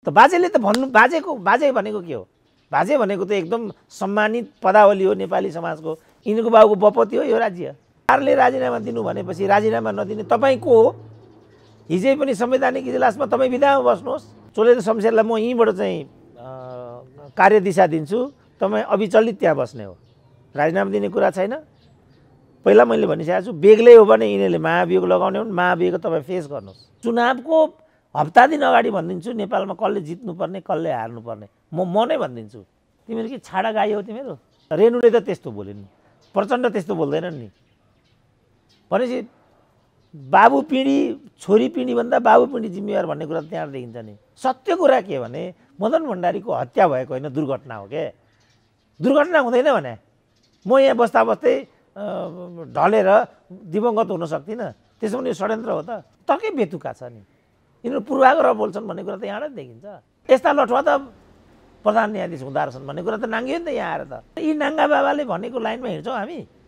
त बाजेले त भन्नु बाजे भनेको के हो? बाजे भनेको त एकदम सम्मानित पदावली हो नेपाली समाजको। यिनको बाबुको बपति हो यो राज्य। सरकारले राजीनामा दिनु भनेपछि राजीनामा नदिने तपाईँ को हो? हिजै पनि संवैधानिक इजलासमा तपाईँ विधामा बस्नुहोस्। चोलेर शमशेरलाई म यहीँबाट चाहिँ कार्यदिशा दिन्छु, तपाईँ अविचलित त्यहाँ बस्ने हो। राजीनामा दिने कुरा छैन। पहिला मैले भनिसकेको छु, बेग्लै हो भने यिनीहरूले महाभियोग लगाउने हुन्, महाभियोग तपाईँ फेस गर्नुहोस्। चुनावको हप्ता दिन अगाडि भनिदिन्छु नेपालमा कसले जित्नुपर्ने कसले हार्नुपर्ने म नै भनिदिन्छु। तिमीहरू के छाडा गाई हो तिमीहरू? रेणुले त त्यस्तो बोलिन्, प्रचण्ड त्यस्तो बोल्दैनन् नि। भनेपछि बाबु पिँढी छोरी पिँढीभन्दा बाबु पिँढी जिम्मेवार भन्ने कुरा त त्यहाँ देखिन्छ नि। सत्य कुरा के भने मदन भण्डारीको हत्या भएको होइन, दुर्घटना हो के। दुर्घटना हुँदैन भने म यहाँ बस्दा बस्दै ढलेर दिवंगत हुन सक्दिनँ। त्यसो भने यो षड्यन्त्र हो त? तर्कै बेतुका छ नि। यिनीहरू पूर्वाग्रह बोल्छन् भन्ने कुरा त यहाँबाट देखिन्छ। यस्ता लठुवा त प्रधान न्यायाधीश हुँदो रहेछन् भन्ने कुरा त नाङ्गियो नि त यहाँ आएर त। यी नाङ्गा बाबाले भनेको लाइनमा हिँड्छौँ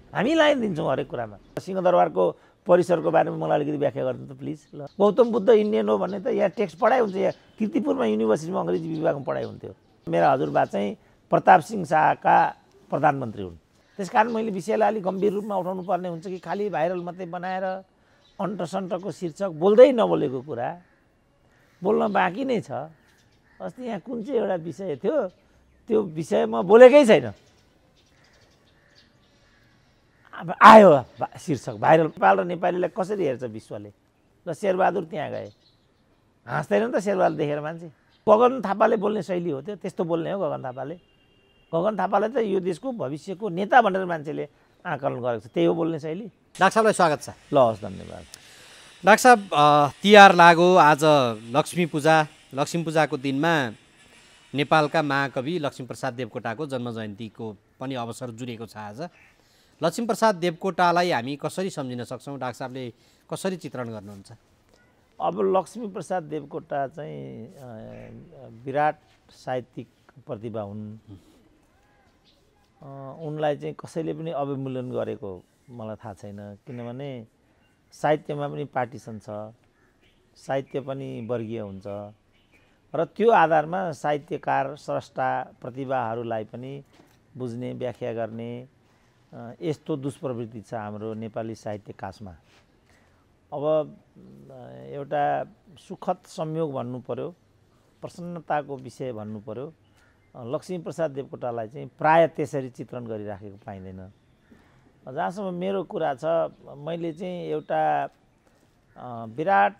हामी लाइन दिन्छौँ हरेक कुरामा। सिंहदरबारको परिसरको बारेमा मलाई अलिकति व्याख्या गरिदिनु त प्लिज। ल, गौतम बुद्ध इन्डियन हो भन्ने त यहाँ टेक्स्ट पढाइ हुन्छ। यहाँ कीर्तिपुरमा युनिभर्सिटीमा अङ्ग्रेजी विभागमा पढाइ हुन्थ्यो। मेरा हजुरबा चाहिँ प्रताप सिंह शाहका प्रधानमन्त्री हुन्। त्यसकारण मैले विषयलाई अलिक गम्भीर रूपमा उठाउनु पर्ने हुन्छ कि खालि भाइरल मात्रै बनाएर अन्टसन्टको शीर्षक बोल्दै नबोलेको कुरा बोल्न बाँकी नै छ। अस्ति यहाँ कुन चाहिँ एउटा विषय थियो, त्यो विषय म बोलेकै छैन। अब आयो शीर्षक भाइरल। नेपाल र नेपालीलाई कसरी हेर्छ विश्वले? ल, शेरबहादुर त्यहाँ गए, हाँस्दैन त शेरबहादुर देखेर मान्छे। गगन थापाले बोल्ने शैली हो त्यो, त्यस्तो बोल्ने हो गगन थापाले। गगन थापालाई त यो देशको भविष्यको नेता भनेर मान्छेले आकलन गरेको छ, त्यही हो बोल्ने शैली। डाक्टर साहबलाई स्वागत छ। ल, हस्, धन्यवाद। डाक्टर साहब, तिहार लाग्यो, आज लक्ष्मी पूजाको दिनमा नेपालका महाकवि लक्ष्मीप्रसाद देवकोटाको जन्मजयन्तीको पनि अवसर जुरेको छ आज। लक्ष्मीप्रसाद देवकोटालाई हामी कसरी सम्झिन सक्छौँ? डाक्टर साहबले कसरी चित्रण गर्नुहुन्छ? अब लक्ष्मीप्रसाद देवकोटा चाहिँ विराट साहित्यिक प्रतिभा हुन्। उनलाई चाहिँ कसैले पनि अवमूल्यन गरेको मलाई थाहा छैन। किनभने साहित्यमा पनि पार्टिसन छ, साहित्य पनि वर्गीय हुन्छ र त्यो आधारमा साहित्यकार स्रष्टा प्रतिभाहरूलाई पनि बुझ्ने व्याख्या गर्ने यस्तो दुष्प्रवृत्ति छ हाम्रो नेपाली साहित्य काशमा। अब एउटा सुखद संयोग भन्नु पर्यो, प्रसन्नताको विषय भन्नु पर्यो, लक्ष्मीप्रसाद देवकोटालाई चाहिँ प्राय त्यसरी चित्रण गरिराखेको पाइँदैन। जहाँसम्म मेरो कुरा छ, मैले चाहिँ एउटा विराट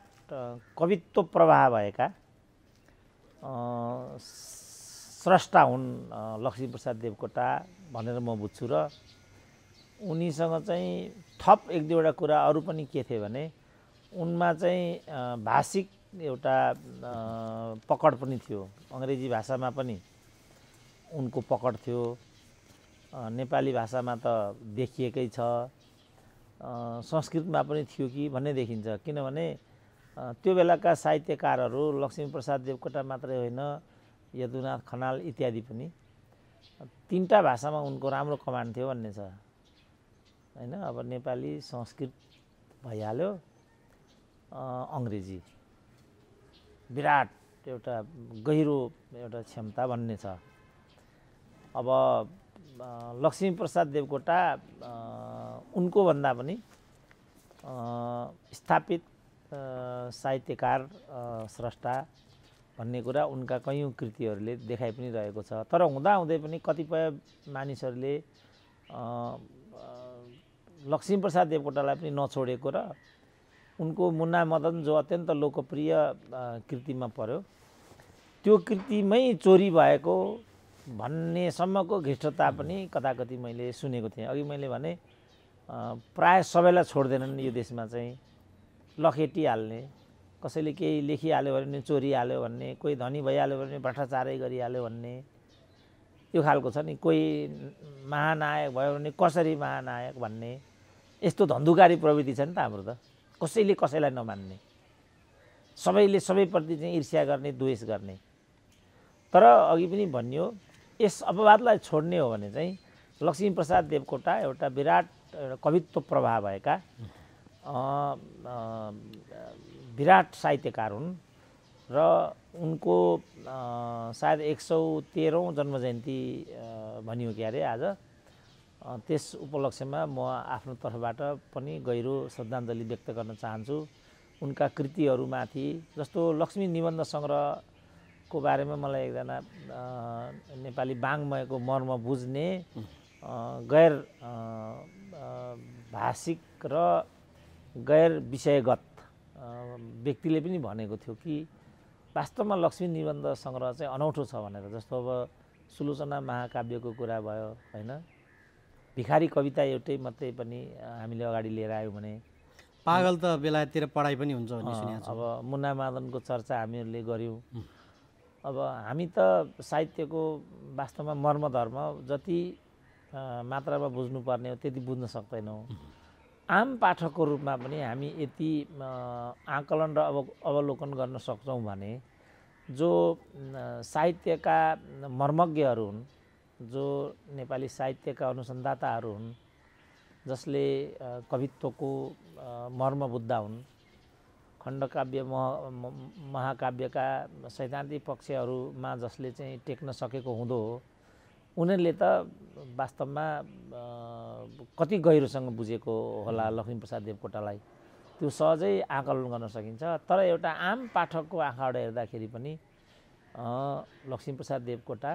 कवित्व प्रवाह भएका स्रष्टा हुन् लक्ष्मीप्रसाद देवकोटा भनेर म बुझ्छु। र उनीसँग चाहिँ थप एक दुईवटा कुरा अरू पनि के थियो भने उनमा चाहिँ भाषिक एउटा पकड पनि थियो। अङ्ग्रेजी भाषामा पनि उनको पकड थियो, नेपाली भाषामा त देखिएकै छ, संस्कृतमा पनि थियो कि भन्ने देखिन्छ। किनभने त्यो बेलाका साहित्यकारहरू लक्ष्मीप्रसाद देवकोटा मात्रै होइन, यदुनाथ खनाल इत्यादि पनि तीनटा भाषामा उनको राम्रो कमान्ड थियो भन्ने छ हैन। अब नेपाली, संस्कृत भइहाल्यो, अङ्ग्रेजी विराट एउटा गहिरो एउटा क्षमता भन्ने छ। अब लक्ष्मीप्रसाद देवकोटा उनको भन्दा पनि स्थापित साहित्यकार स्रष्टा भन्ने कुरा उनका कयौँ कृतिहरूले देखाइ पनि रहेको छ। तर हुँदाहुँदै पनि कतिपय मानिसहरूले लक्ष्मीप्रसाद देवकोटालाई पनि नछोडेको र उनको मुन्ना मदन जो अत्यन्त लोकप्रिय कृतिमा पर्यो, त्यो कृतिमै चोरी भएको भन्नेसम्मको घृष्टता पनि कताकति मैले सुनेको थिएँ। अघि मैले भने प्राय सबैलाई छोड्दैनन् यो देशमा चाहिँ, लखेटिहाल्ने, कसैले केही लेखिहाल्यो भने चोरिहाल्यो भन्ने, कोही धनी भइहाल्यो भने भ्रष्टाचारै गरिहाल्यो भन्ने, यो खालको छ नि। कोही महानायक भयो भने कसरी महानायक भन्ने, यस्तो धन्धुकारी प्रवृत्ति छ नि त हाम्रो त। कसैले कसैलाई नमान्ने, सबैले सबैप्रति चाहिँ ईर्ष्या गर्ने, द्वेष गर्ने। तर अघि पनि भनियो, यस अपवादलाई छोड्ने हो भने चाहिँ लक्ष्मीप्रसाद देवकोटा एउटा विराट कवित्व प्रवाह भएका विराट साहित्यकार हुन् र उनको सायद 113औं जन्मजयन्ती भनियो कि अरे आज। त्यस उपलक्ष्यमा म आफ्नो तर्फबाट पनि गहिरो श्रद्धाञ्जली व्यक्त गर्न चाहन्छु। उनका कृतिहरूमाथि जस्तो लक्ष्मी निबन्ध सङ्ग्रहको बारेमा मलाई एकजना नेपाली वाङ्मयको मर्म बुझ्ने गैर भाषिक र गैर विषयगत व्यक्तिले पनि भनेको थियो कि वास्तवमा लक्ष्मी निबन्ध सङ्ग्रह चाहिँ अनौठो छ भनेर। जस्तो अब सुलोचना महाकाव्यको कुरा भयो होइन, भिखारी कविता एउटै मात्रै पनि हामीले अगाडि लिएर आयौँ भने, पागल त बेलायततिर पढाइ पनि हुन्छ भन्ने सुनेको छु। अब मुन्ना मादनको चर्चा हामीहरूले गऱ्यौँ। अब हामी त साहित्यको वास्तवमा मर्मधर्म जति मात्रामा बुझ्नुपर्ने हो त्यति बुझ्न सक्दैनौँ। आम पाठकको रूपमा पनि हामी यति आकलन र अवलोकन गर्न सक्छौँ भने जो साहित्यका मर्मज्ञहरू हुन्, जो नेपाली साहित्यका अनुसन्धाताहरू हुन्, जसले कवित्वको मर्म बुझ्दा हुन्, खण्डकाव्य महाकाव्यका सैद्धान्तिक पक्षहरूमा जसले चाहिँ टेक्न सकेको हुँदो हो, उनीहरूले त वास्तवमा कति गहिरोसँग बुझेको होला लक्ष्मीप्रसाद देवकोटालाई, त्यो सहजै आकलन गर्न सकिन्छ। तर एउटा आम पाठकको आँखाबाट हेर्दाखेरि पनि लक्ष्मीप्रसाद देवकोटा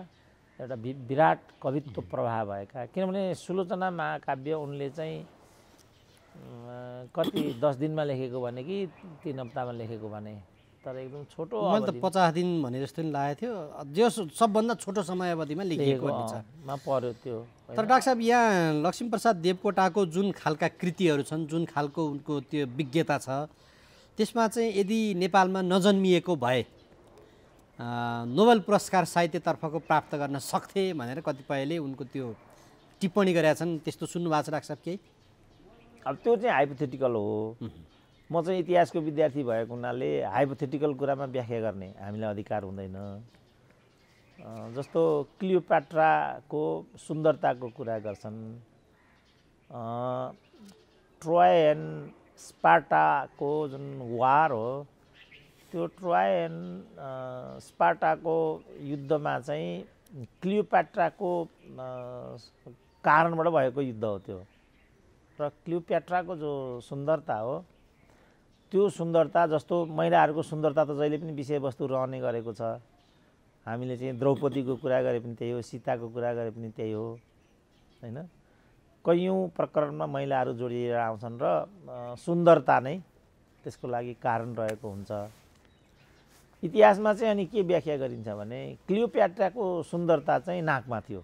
एउटा विराट कवित्व प्रवाह भएका, किनभने सुलोचना महाकाव्य उनले चाहिँ कति 10 दिनमा लेखेको भने कि 3 हप्तामा लेखेको भने, तर एकदम छोटो मैले त 50 दिन भने जस्तो नि लागेको थियो। जो सबभन्दा छोटो समयावधिमा लेखिएको पर्यो त्यो। तर डाक्टर साहब, यहाँ लक्ष्मीप्रसाद देवकोटाको जुन खालका कृतिहरू छन्, जुन खालको उनको त्यो विज्ञता छ, त्यसमा चाहिँ यदि नेपालमा नजन्मिएको भए नोबेल पुरस्कार साहित्यतर्फको प्राप्त गर्न सक्थे भनेर कतिपयले उनको त्यो टिप्पणी गरेका छन्। त्यस्तो सुन्नुभएको छ डाक्टर साहब केही? अब त्यो चाहिँ हाइपोथेटिकल हो। म चाहिँ इतिहासको विद्यार्थी भएको हुनाले हाइपोथेटिकल कुरामा व्याख्या गर्ने हामीलाई अधिकार हुँदैन। जस्तो क्लियोपाट्राको सुन्दरताको कुरा गर्छन्, ट्रोय एन्ड स्पार्टाको जुन वार हो, त्यो ट्रोय एन्ड स्पार्टाको युद्धमा चाहिँ क्लियोपाट्राको कारणबाट भएको युद्ध हो त्यो। र क्लियोपाट्राको जो सुन्दरता हो, त्यो सुन्दरता जस्तो महिलाहरूको सुन्दरता त जहिले पनि विषयवस्तु रहने गरेको छ। हामीले चाहिँ द्रौपदीको कुरा गरे पनि त्यही हो, सीताको कुरा गरे पनि त्यही हो होइन। कैयौँ प्रकरणमा महिलाहरू जोडिएर आउँछन् र सुन्दरता नै त्यसको लागि कारण रहेको हुन्छ। इतिहासमा चाहिँ अनि के व्याख्या गरिन्छ भने क्लियोपाट्राको सुन्दरता चाहिँ नाकमा थियो।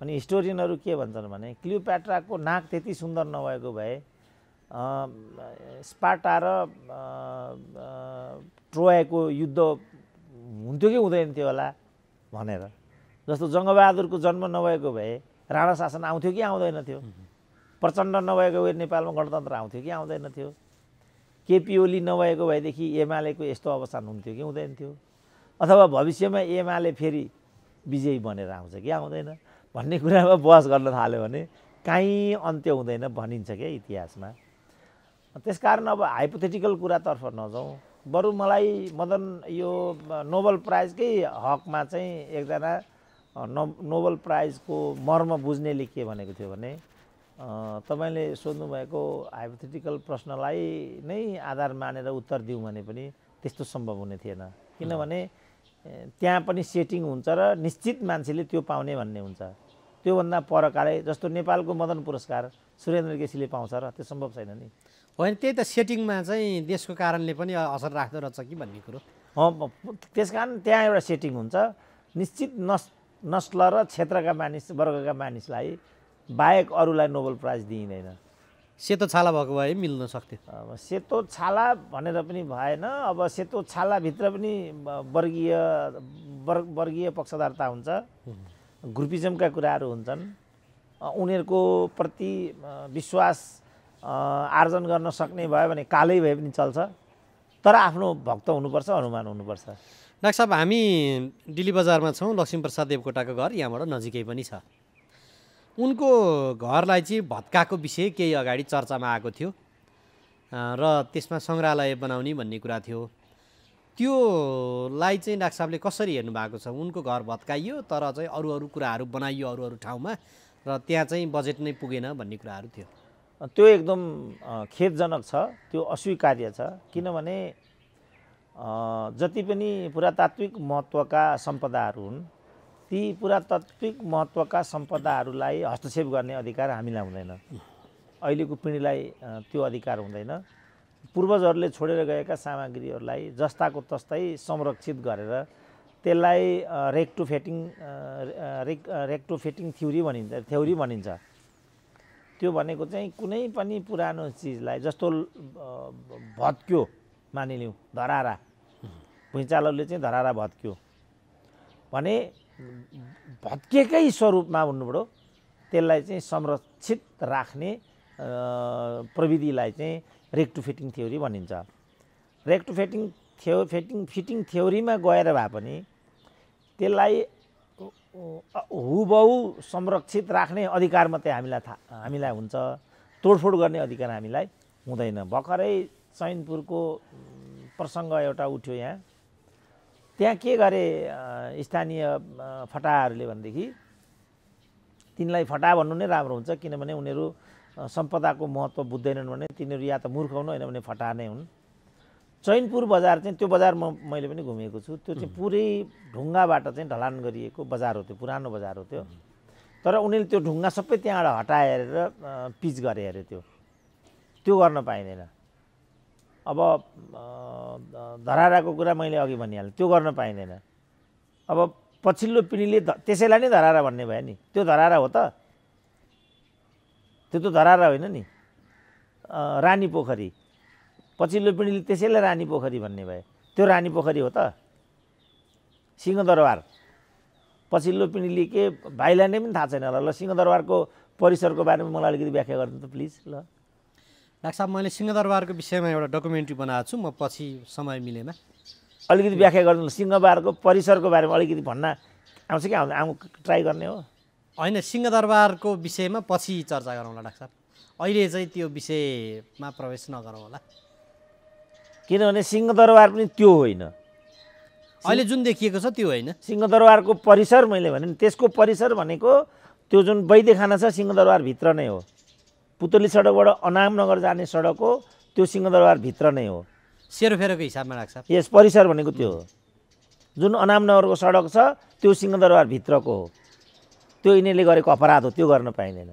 अनि हिस्टोरियनहरू के भन्छन् भने क्लियोपाट्राको नाक त्यति सुन्दर नभएको भए स्पार्टा र ट्रोयको युद्ध हुन्थ्यो कि हुँदैन थियो होला भनेर। जस्तो जङ्गबहादुरको जन्म नभएको भए राणा शासन आउँथ्यो कि आउँदैन थियो, प्रचण्ड नभएको भए नेपालमा गणतन्त्र आउँथ्यो कि आउँदैन थियो, केपी ओली नभएको भएदेखि एमालेको यस्तो अवस्थान हुन्थ्यो कि हुँदैन थियो, अथवा भविष्यमा एमाले फेरि विजयी बनेर आउँछ कि आउँदैन भन्ने कुरामा बहस गर्न थाल्यो भने काहीँ अन्त्य हुँदैन भनिन्छ क्या इतिहासमा। त्यसकारण अब हाइपोथेटिकल कुरातर्फ नजाउँ, बरु मलाई मदन यो नोबेल प्राइजकै हकमा चाहिँ एकजना नोबेल प्राइजको मर्म बुझ्नेले के भनेको थियो भने तपाईँले सोध्नुभएको हाइपोथेटिकल प्रश्नलाई नै आधार मानेर उत्तर दिउँ भने पनि त्यस्तो सम्भव हुने थिएन। किनभने त्यहाँ पनि सेटिङ हुन्छ र निश्चित मान्छेले त्यो पाउने भन्ने हुन्छ। त्योभन्दा परकाले जस्तो नेपालको मदन पुरस्कार सुरेन्द्र केसीले पाउँछ र त्यो सम्भव छैन नि। होइन, त्यही त सेटिङमा चाहिँ देशको कारणले पनि असर राख्दो रहेछ कि भन्ने कुरो। त्यस कारण त्यहाँ एउटा सेटिङ हुन्छ। निश्चित नस्ल र क्षेत्रका वर्गका मानिसलाई बाहेक अरूलाई नोबेल प्राइज दिइँदैन। सेतो छाला भएको भए मिल्न सक्थ्यो। अब सेतो छाला भनेर पनि भएन। अब सेतो छालाभित्र पनि वर्गीय पक्षधरता हुन्छ, ग्रुपिजमका कुराहरू हुन्छन्। उनीहरूको प्रति विश्वास आर्जन गर्न सक्ने भयो भने कालै भए पनि चल्छ, तर आफ्नो भक्त हुनुपर्छ, हनुमान हुनुपर्छ। डाक्टर साहब, हामी दिल्ली बजारमा छौँ, लक्ष्मीप्रसाद देवकोटाको घर यहाँबाट नजिकै पनि छ। उनको घरलाई चाहिँ भत्काको विषय केही अगाडि चर्चामा आएको थियो र त्यसमा सङ्ग्रहालय बनाउने भन्ने कुरा थियो। त्योलाई चाहिँ डाक्टर साहबले कसरी हेर्नु भएको छ? उनको घर भत्काइयो तर चाहिँ अरू अरू कुराहरू बनाइयो अरू अरू ठाउँमा र त्यहाँ चाहिँ बजेट नै पुगेन भन्ने कुराहरू थियो। त्यो एकदम खेदजनक छ, त्यो अस्वीकार्य छ। किनभने जति पनि पुरातात्विक महत्त्वका सम्पदाहरू हुन् ती पुरातात्विक महत्त्वका सम्पदाहरूलाई हस्तक्षेप गर्ने अधिकार हामीलाई हुँदैन। अहिलेको पिँढीलाई त्यो अधिकार हुँदैन। पूर्वजहरूले छोडेर गएका सामग्रीहरूलाई जस्ताको तस्तै संरक्षित गरेर त्यसलाई रेक्टोफेटिङ थ्योरी भनिन्छ। त्यो भनेको चाहिँ कुनै पनि पुरानो चिजलाई जस्तो भत्क्यो मानिलिउँ धरारा, भुइँचालोले चाहिँ धरारा भत्क्यो भने भत्केकै स्वरूपमा भन्नुपऱ्यो त्यसलाई चाहिँ संरक्षित राख्ने प्रविधिलाई चाहिँ रेक्टोफिटिङ थ्योरी भनिन्छ। रेक्टोफिटिङ थ्योरीमा गएर भए पनि त्यसलाई हुबहु संरक्षित राख्ने अधिकार मात्रै हामीलाई हुन्छ, तोडफोड गर्ने अधिकार हामीलाई हुँदैन। भर्खरै चैनपुरको प्रसङ्ग एउटा उठ्यो यहाँ, त्यहाँ के गरे स्थानीय फटाहरूले भनेदेखि तिनलाई फटा भन्नु नै राम्रो हुन्छ, किनभने उनीहरू सम्पदाको महत्त्व बुझ्दैनन् भने तिनीहरू या त मूर्ख हुन् होइन भने फटा नै हुन्। चैनपुर बजार चाहिँ त्यो बजार मैले पनि घुमेको छु, त्यो चाहिँ पुरै ढुङ्गाबाट चाहिँ ढलान गरिएको बजार हो, त्यो पुरानो बजार हो त्यो। तर उनीहरूले त्यो ढुङ्गा सबै त्यहाँबाट हटाएर पिच गरे अरे, त्यो गर्न पाइँदैन। अब धराराको कुरा मैले अघि भनिहालेँ, त्यो गर्न पाइँदैन। अब पछिल्लो पिँढीले त्यसैलाई नै धरारा भन्ने भयो नि, त्यो धरारा हो त? त्यो त धरारा होइन नि। रानी पोखरी, पछिल्लो पिँढीले त्यसैलाई रानी पोखरी भन्ने भयो, त्यो रानी पोखरी हो त? सिंहदरबार, पछिल्लो पिँढीले के भाइलाई नै पनि थाहा छैन होला। ल सिंहदरबारको परिसरको बारेमा मलाई अलिकति व्याख्या गरिदिनु त प्लिज। ल डाक्टर साहब, मैले सिंहदरबारको विषयमा एउटा डकुमेन्ट्री बनाएको छु, म पछि समय मिलेमा अलिकति व्याख्या गरिदिनु। सिंहदरबारको परिसरको बारेमा अलिकति भन्न आउँछ कि आउनु ट्राई गर्ने हो? होइन, सिंहदरबारको विषयमा पछि चर्चा गरौँला डाक्टर साहब, अहिले चाहिँ त्यो विषयमा प्रवेश नगरौँ होला। किनभने सिंहदरबार पनि त्यो होइन, अहिले जुन देखिएको छ त्यो होइन। सिंहदरबारको परिसर मैले भने त्यसको परिसर भनेको त्यो जुन वैद्यखाना छ सिंहदरबारभित्र नै हो। पुतली सडकबाट अनामनगर जाने सडक हो, त्यो सिंहदरबारभित्र नै हो। सेरोफेरोको हिसाबमा डाक्टर साहब, यस परिसर भनेको त्यो हो। जुन अनामनगरको सडक छ त्यो सिंहदरबारभित्रको हो। त्यो यिनीहरूले गरेको अपराध हो, त्यो गर्न पाइँदैन।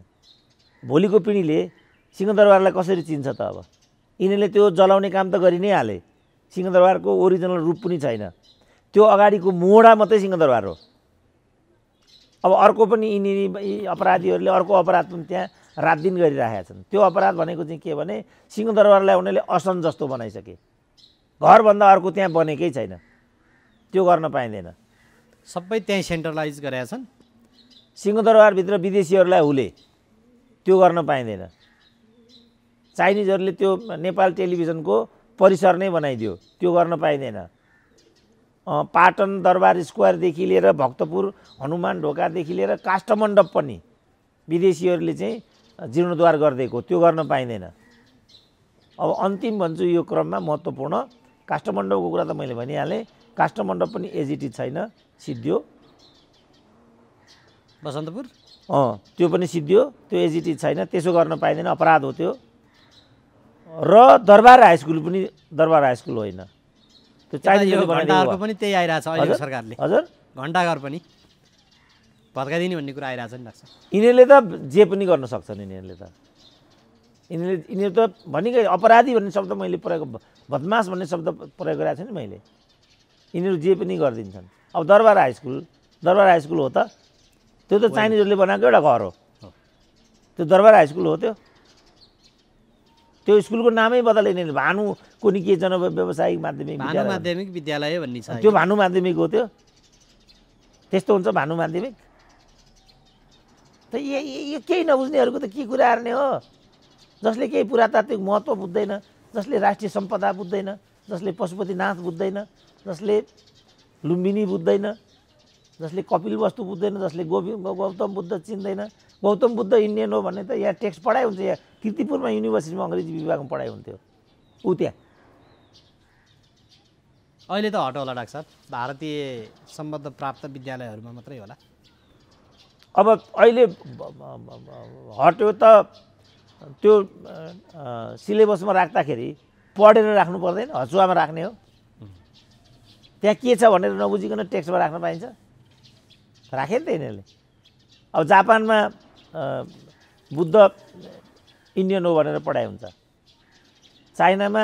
भोलिको पिँढीले सिंहदरबारलाई कसरी चिन्छ त? अब यिनीहरूले त्यो जलाउने काम त गरि नै हाले। सिंहदरबारको ओरिजिनल रूप पनि छैन, त्यो अगाडिको मोडा मात्रै सिंहदरबार हो। अब अर्को पनि यिनी अपराधीहरूले अर्को अपराध पनि त्यहाँ रात दिन गरिरहेका छन्। त्यो अपराध भनेको चाहिँ के भने सिंहदरबारलाई उनीहरूले असन जस्तो बनाइसके, घरभन्दा अर्को त्यहाँ बनेकै छैन, त्यो गर्न पाइँदैन। सबै त्यहीँ सेन्ट्रलाइज गरेका छन्। सिंहदरबारभित्र विदेशीहरूलाई हुले, त्यो गर्न पाइँदैन। चाइनिजहरूले त्यो नेपाल टेलिभिजनको परिसर नै बनाइदियो, त्यो गर्न पाइँदैन। पाटन दरबार स्क्वायरदेखि लिएर भक्तपुर हनुमान ढोकादेखि लिएर काष्ठमण्डप पनि विदेशीहरूले चाहिँ जीर्णोद्धार गरिदिएको, त्यो गर्न पाइँदैन। अब अन्तिम भन्छु यो क्रममा महत्त्वपूर्ण काष्ठमण्डपको कुरा त मैले भनिहालेँ। काष्ठमण्डप पनि एजिटी छैन, सिद्धियो। बसन्तपुर त्यो पनि सिद्धियो, त्यो एजिटी छैन, त्यसो गर्न पाइँदैन, अपराध हो त्यो। र दरबार हाई स्कुल पनि दरबार हाई स्कुल होइन, त्यो चाइनिजले घण्टाघरको पनि त्यही आइरहेछ अहिले सरकारले। हजुर, घण्टाघर पनि भत्काइदिने भन्ने कुरा आइरहेछ नि डाक्टर साहब। यिनीहरूले त जे पनि गर्न सक्छन्। यिनीहरू त भनेकै अपराधी भन्ने शब्द मैले प्रयोग, बदमास भन्ने शब्द प्रयोग गरेको छु नि मैले। यिनीहरू जे पनि गरिदिन्छन्। अब दरबार हाई स्कुल हो त? त्यो त चाइनिजहरूले बनाएको एउटा घर हो, त्यो दरबार हाई स्कुल हो? त्यो स्कुलको नामै बदलिने भानु कुनै के व्यवसायिक माध्यमिक विद्यालय भन्ने छ, त्यो भानु माध्यमिक हो। त्यो त्यस्तो हुन्छ भानु माध्यमिक त? यो केही नबुझ्नेहरूको त के कुरा गर्ने हो? जसले केही पुरातात्विक महत्त्व बुझ्दैन, जसले राष्ट्रिय सम्पदा बुझ्दैन, जसले पशुपतिनाथ बुझ्दैन, जसले लुम्बिनी बुझ्दैन, जसले कपिल वस्तु बुझ्दैन, जसले गौतम बुद्ध चिन्दैन। गौतम बुद्ध इन्डियन हो भने त यहाँ टेक्स्ट पढाइ हुन्छ। यहाँ किर्तिपुरमा युनिभर्सिटीमा अङ्ग्रेजी विभागमा पढाइ हुन्थ्यो ऊ त्यहाँ। अहिले त हट्यो होला डाक्टर साहब, भारतीय सम्बद्ध प्राप्त विद्यालयहरूमा मात्रै होला। अब अहिले हट्यो त त्यो सिलेबसमा राख्दाखेरि पढेर राख्नु पर्दैन, हचुवामा राख्ने हो। त्यहाँ के छ भनेर नबुझिकन टेक्स्टमा राख्न पाइन्छ? राखे नि त यिनीहरूले। अब जापानमा बुद्ध इन्डियन हो भनेर पढाइ हुन्छ, चाइनामा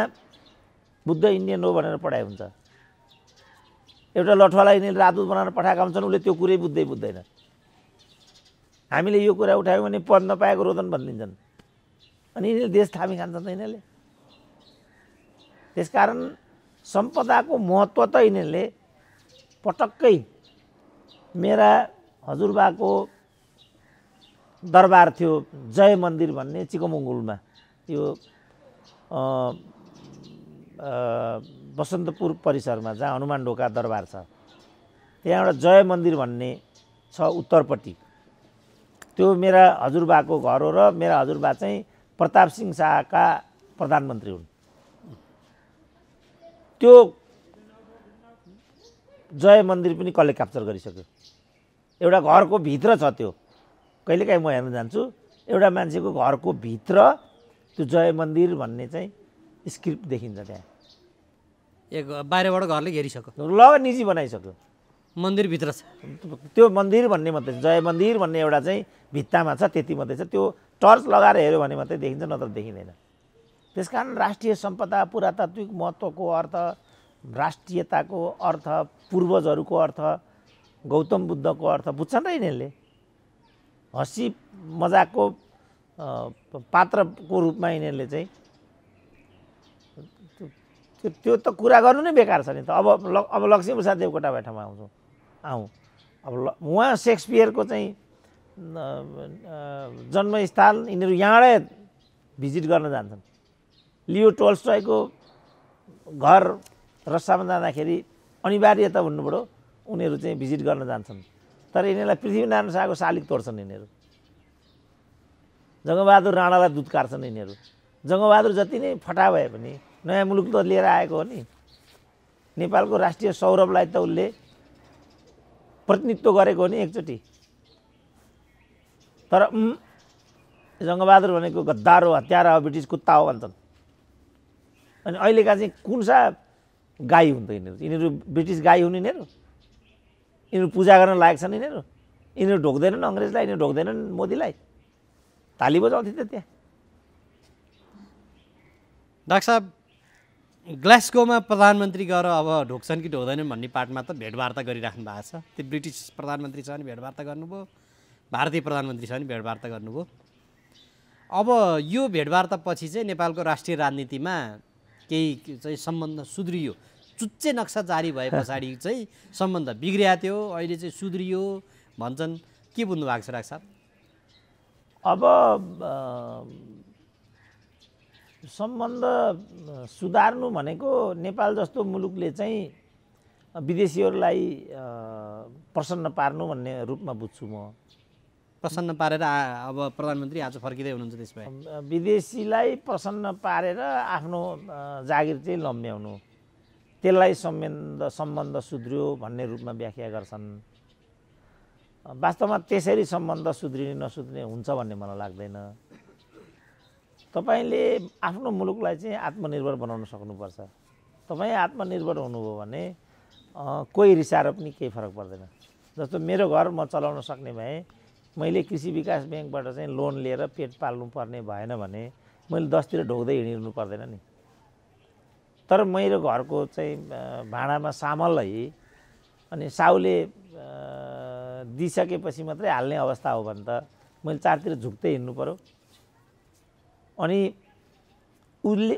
बुद्ध इन्डियन हो भनेर पढाइ हुन्छ। एउटा लठुवालाई यिनीहरूले राजदूत बनाएर पठाएका हुन्छन्, उसले त्यो कुरै बुझ्दैन। हामीले यो कुरा उठायौँ भने पद नपाएको रोदन भनिदिन्छन्, अनि यिनीहरूले देश थामी खान्छन् त यिनीहरूले। त्यसकारण सम्पदाको महत्त्व त यिनीहरूले पटक्कै मेरा हजुरबाको दरबार थियो जय मन्दिर भन्ने चिकमङ्गुलमा, यो बसन्तपुर परिसरमा जहाँ हनुमान ढोका दरबार छ, त्यहाँ एउटा जय मन्दिर भन्ने छ उत्तरपट्टि। त्यो मेरा हजुरबाको घर हो र मेरा हजुरबा चाहिँ प्रताप सिंह शाहका प्रधानमन्त्री हुन्। त्यो जय मन्दिर पनि कसले क्याप्चर गरिसक्यो। एउटा घरको भित्र छ त्यो, कहिलेकाहीँ म हेर्न जान्छु, एउटा मान्छेको घरको भित्र त्यो जय मन्दिर भन्ने चाहिँ स्क्रिप्ट देखिन्छ। त्यहाँ एक बाहिरबाट घरले घेरिसक्यो, निजी बनाइसक्यो, मन्दिरभित्र छ। त्यो मन्दिर भन्ने मात्रै, जय मन्दिर भन्ने एउटा चाहिँ भित्तामा छ, त्यति मात्रै छ। त्यो टर्च लगाएर हेऱ्यो भने मात्रै देखिन्छ, नत्र देखिँदैन। त्यसकारण राष्ट्रिय सम्पदा, पुरातात्विक महत्त्वको अर्थ, राष्ट्रियताको अर्थ, पूर्वजहरूको अर्थ, गौतम बुद्धको अर्थ बुझ्छन् र यिनीहरूले। हँसी मजाकको पात्रको रूपमा यिनीहरूले चाहिँ त्यो त कुरा गर्नु नै बेकार छ नि त। अब लक्ष्मीप्रसाद देवकोटाबाट ठाउँमा अब उहाँ सेक्सपियरको चाहिँ जन्मस्थल यिनीहरू यहाँडै भिजिट गर्न जान्छन्। लियो टोल्स्टयको घर रस्सामा जाँदाखेरि अनिवार्य त भन्नु पऱ्यो, उनीहरू चाहिँ भिजिट गर्न जान्छन्। तर यिनीहरूलाई पृथ्वीनारायण शाहको शालिग तोड्छन् यिनीहरू, जङ्गबहादुर राणालाई दुध काट्छन् यिनीहरू। जङ्गबहादुर जति नै फटा भए पनि नयाँ मुलुक त लिएर आएको हो नि। नेपालको राष्ट्रिय सौरभलाई त उसले प्रतिनिधित्व गरेको हो नि एकचोटि। तर जङ्गबहादुर भनेको गद्दार हो, हत्यारा हो, ब्रिटिस कुत्ता हो भन्छन्। अनि अहिलेका चाहिँ कुन सा गाई हुन् त यिनीहरू ब्रिटिस गाई हुन् यिनीहरू पूजा गर्न लायक छन् यिनीहरू ढोक्दैनन् अङ्ग्रेजलाई, यिनीहरू ढोक्दैनन् मोदीलाई। ताली बजाउँथे त त्यहाँ। डाक्टर साहब, ग्लास्गोमा प्रधानमन्त्री गएर अब ढोक्छन् कि ढोक्दैनन् भन्ने पार्टमा त भेटवार्ता गरिराख्नु भएको छ। त्यो ब्रिटिस प्रधानमन्त्री छ भने भेटवार्ता गर्नुभयो, भारतीय प्रधानमन्त्री छ भने भेटवार्ता गर्नुभयो। अब यो भेटवार्ता पछि चाहिँ नेपालको राष्ट्रिय राजनीतिमा केही चाहिँ सम्बन्ध सुध्रियो। चुच्चे नक्सा जारी भए पछाडि चाहिँ सम्बन्ध बिग्रिया थियो, अहिले चाहिँ सुध्रियो भन्छन्। के बुझ्नु भएको छ डाक्टर साहब? अब सम्बन्ध सुधार्नु भनेको नेपाल जस्तो मुलुकले चाहिँ विदेशीहरूलाई प्रसन्न पार्नु भन्ने रूपमा बुझ्छु म। प्रसन्न पारेर अब प्रधानमन्त्री आज फर्किँदै हुनुहुन्छ त्यसमा? विदेशीलाई प्रसन्न पारेर आफ्नो जागिर चाहिँ लम्ब्याउनु, त्यसलाई सम्बन्ध सुध्रियो भन्ने रूपमा व्याख्या गर्छन्। वास्तवमा त्यसरी सम्बन्ध सुध्रिने नसुध्रिने हुन्छ भन्ने मलाई लाग्दैन। तपाईँले आफ्नो मुलुकलाई चाहिँ आत्मनिर्भर बनाउन सक्नुपर्छ। तपाईँ आत्मनिर्भर हुनुभयो भने कोही रिसाएर पनि केही फरक पर्दैन। जस्तो मेरो घर म चलाउन सक्ने भए, मैले कृषि विकास ब्याङ्कबाट चाहिँ लोन लिएर पेट पाल्नु पर्ने भएन भने मैले 10तिर ढोक्दै हिँडिरहनु पर्दैन नि। तर मेरो घरको चाहिँ भाँडामा चामल है, अनि साउले दिइसकेपछि मात्रै हाल्ने अवस्था हो भने त मैले 4तिर झुक्दै हिँड्नु पर्यो। अनि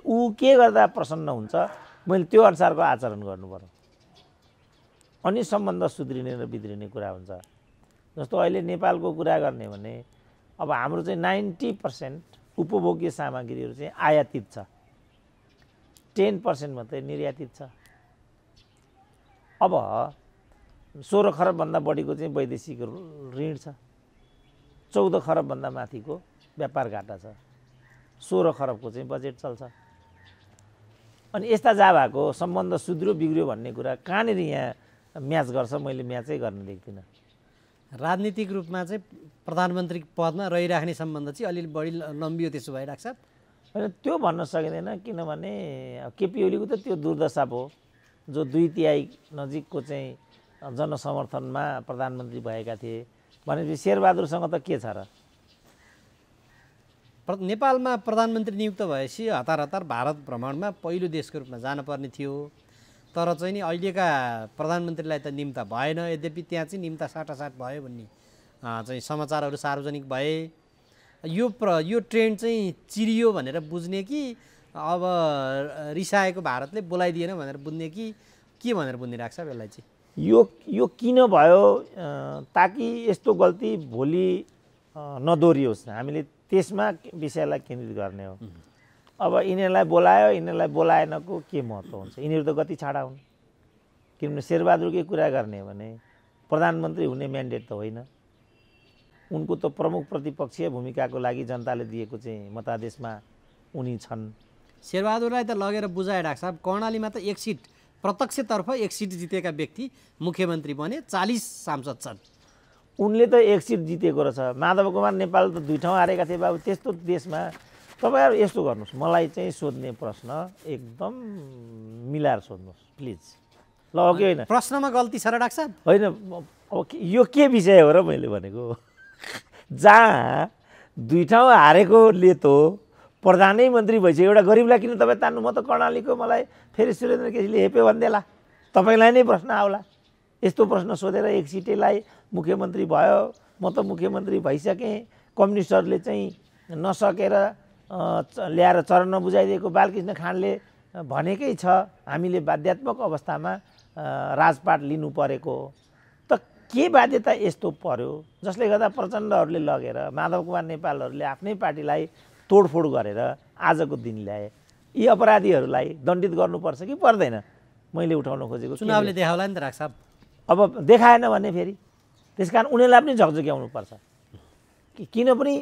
ऊ के गर्दा प्रसन्न हुन्छ मैले त्यो अनुसारको आचरण गर्नु पर्यो। अनि सम्बन्ध सुध्रिने र बिग्रिने कुरा हुन्छ। जस्तो अहिले नेपालको कुरा गर्ने भने अब हाम्रो चाहिँ 90% उपभोग्य सामग्रीहरू चाहिँ आयातित छ, 10% मात्रै निर्यातित छ। अब 16 खरबभन्दा बढीको चाहिँ वैदेशिक ऋण छ, 14 खरबभन्दा माथिको व्यापार घाटा छ, 16 खरबको चाहिँ बजेट चल्छ। अनि यस्ता जा भएको सम्बन्ध सुध्रियो बिग्रियो भन्ने कुरा कहाँनिर यहाँ म्याच गर्छ? मैले म्याचै गर्न देख्दिनँ। राजनीतिक रूपमा चाहिँ प्रधानमन्त्री पदमा रहिराख्ने सम्बन्ध चाहिँ अलिअलि बढी लम्बियो त्यसो भए डाक्टर साहब? होइन, त्यो भन्न सकिँदैन, किनभने केपी ओलीको त त्यो दुर्दशा भयो, जो 2/3 नजिकको चाहिँ जनसमर्थनमा प्रधानमन्त्री भएका थिए भनेपछि शेरबहादुरसँग त के छ र? नेपालमा प्रधानमन्त्री नियुक्त भएपछि हतार हतार भारत भ्रमणमा पहिलो देशको रूपमा जानुपर्ने थियो, तर चाहिँ नि अहिलेका प्रधानमन्त्रीलाई त निम्ता भएन। यद्यपि त्यहाँ चाहिँ निम्ता साटासाट भयो भन्ने चाहिँ समाचारहरू सार्वजनिक भए। यो ट्रेन्ड चाहिँ चिरियो भनेर बुझ्ने कि अब रिसाएको भारतले बोलाइदिएन भनेर बुझ्ने कि के भनेर बुझ्ने राख्छ यसलाई चाहिँ? यो किन भयो ताकि यस्तो गल्ती भोलि नदोहोरियोस्, हामीले त्यसमा विषयलाई केन्द्रित गर्ने हो। अब यिनीहरूलाई बोलायो, यिनीहरूलाई बोलाएनको के महत्त्व हुन्छ? यिनीहरू त गति छाडा हुन्। किनभने शेरबहादुरकै कुरा गर्ने हो भने प्रधानमन्त्री हुने म्यान्डेट त होइन, उनको त प्रमुख प्रतिपक्षीय भूमिकाको लागि जनताले दिएको चाहिँ मतादेशमा उनी छन्। शेरबहादुरलाई त लगेर बुझाए डाक्टर साहब, कर्णालीमा त 1 सिट प्रत्यक्षतर्फ 1 सिट जितेका व्यक्ति मुख्यमन्त्री बने, 40 सांसद छन्। उनले त 1 सिट जितेको रहेछ। माधव कुमार नेपाल त 2 ठाउँ हारेका थिए बाबु। त्यस्तो देशमा तपाईँहरू यस्तो गर्नुहोस्, मलाई चाहिँ सोध्ने प्रश्न एकदम मिलाएर सोध्नुहोस् प्लिज। ल ओके, होइन प्रश्नमा गल्ती छ र डाक्टर साहब? होइन, अब यो के विषय हो र? मैले भनेको जहाँ 2 ठाउँ हारेकोले त प्रधानै मन्त्री भइसक्यो, एउटा गरिबलाई किन तपाईँ तान्नु? म त कर्णालीको, मलाई फेरि सुरेन्द्र केसीले हेप्यो भनिदेला, तपाईँलाई नै प्रश्न आउला। यस्तो प्रश्न सोधेर 1 सिटेलाई मुख्यमन्त्री भयो, म त मुख्यमन्त्री भइसकेँ, कम्युनिस्टहरूले चाहिँ नसकेर ल्याएर चरण बुझाइदिएको बालकृष्ण खाँडले भनेकै छ हामीले बाध्यात्मक अवस्थामा राजपाट लिनु परेको। त के बाध्यता यस्तो पर्यो जसले गर्दा प्रचण्डहरूले लगेर माधव कुमार नेपालहरूले आफ्नै पार्टीलाई तोडफोड गरेर आजको दिन ल्याए? यी अपराधीहरूलाई दण्डित गर्नुपर्छ कि पर्दैन? मैले उठाउन खोजेको चुनावले देखाउला नि त डाक्टर साहब। अब देखाएन भने फेरि त्यसकारण उनीहरूलाई पनि झकझक्याउनुपर्छ। किन पनि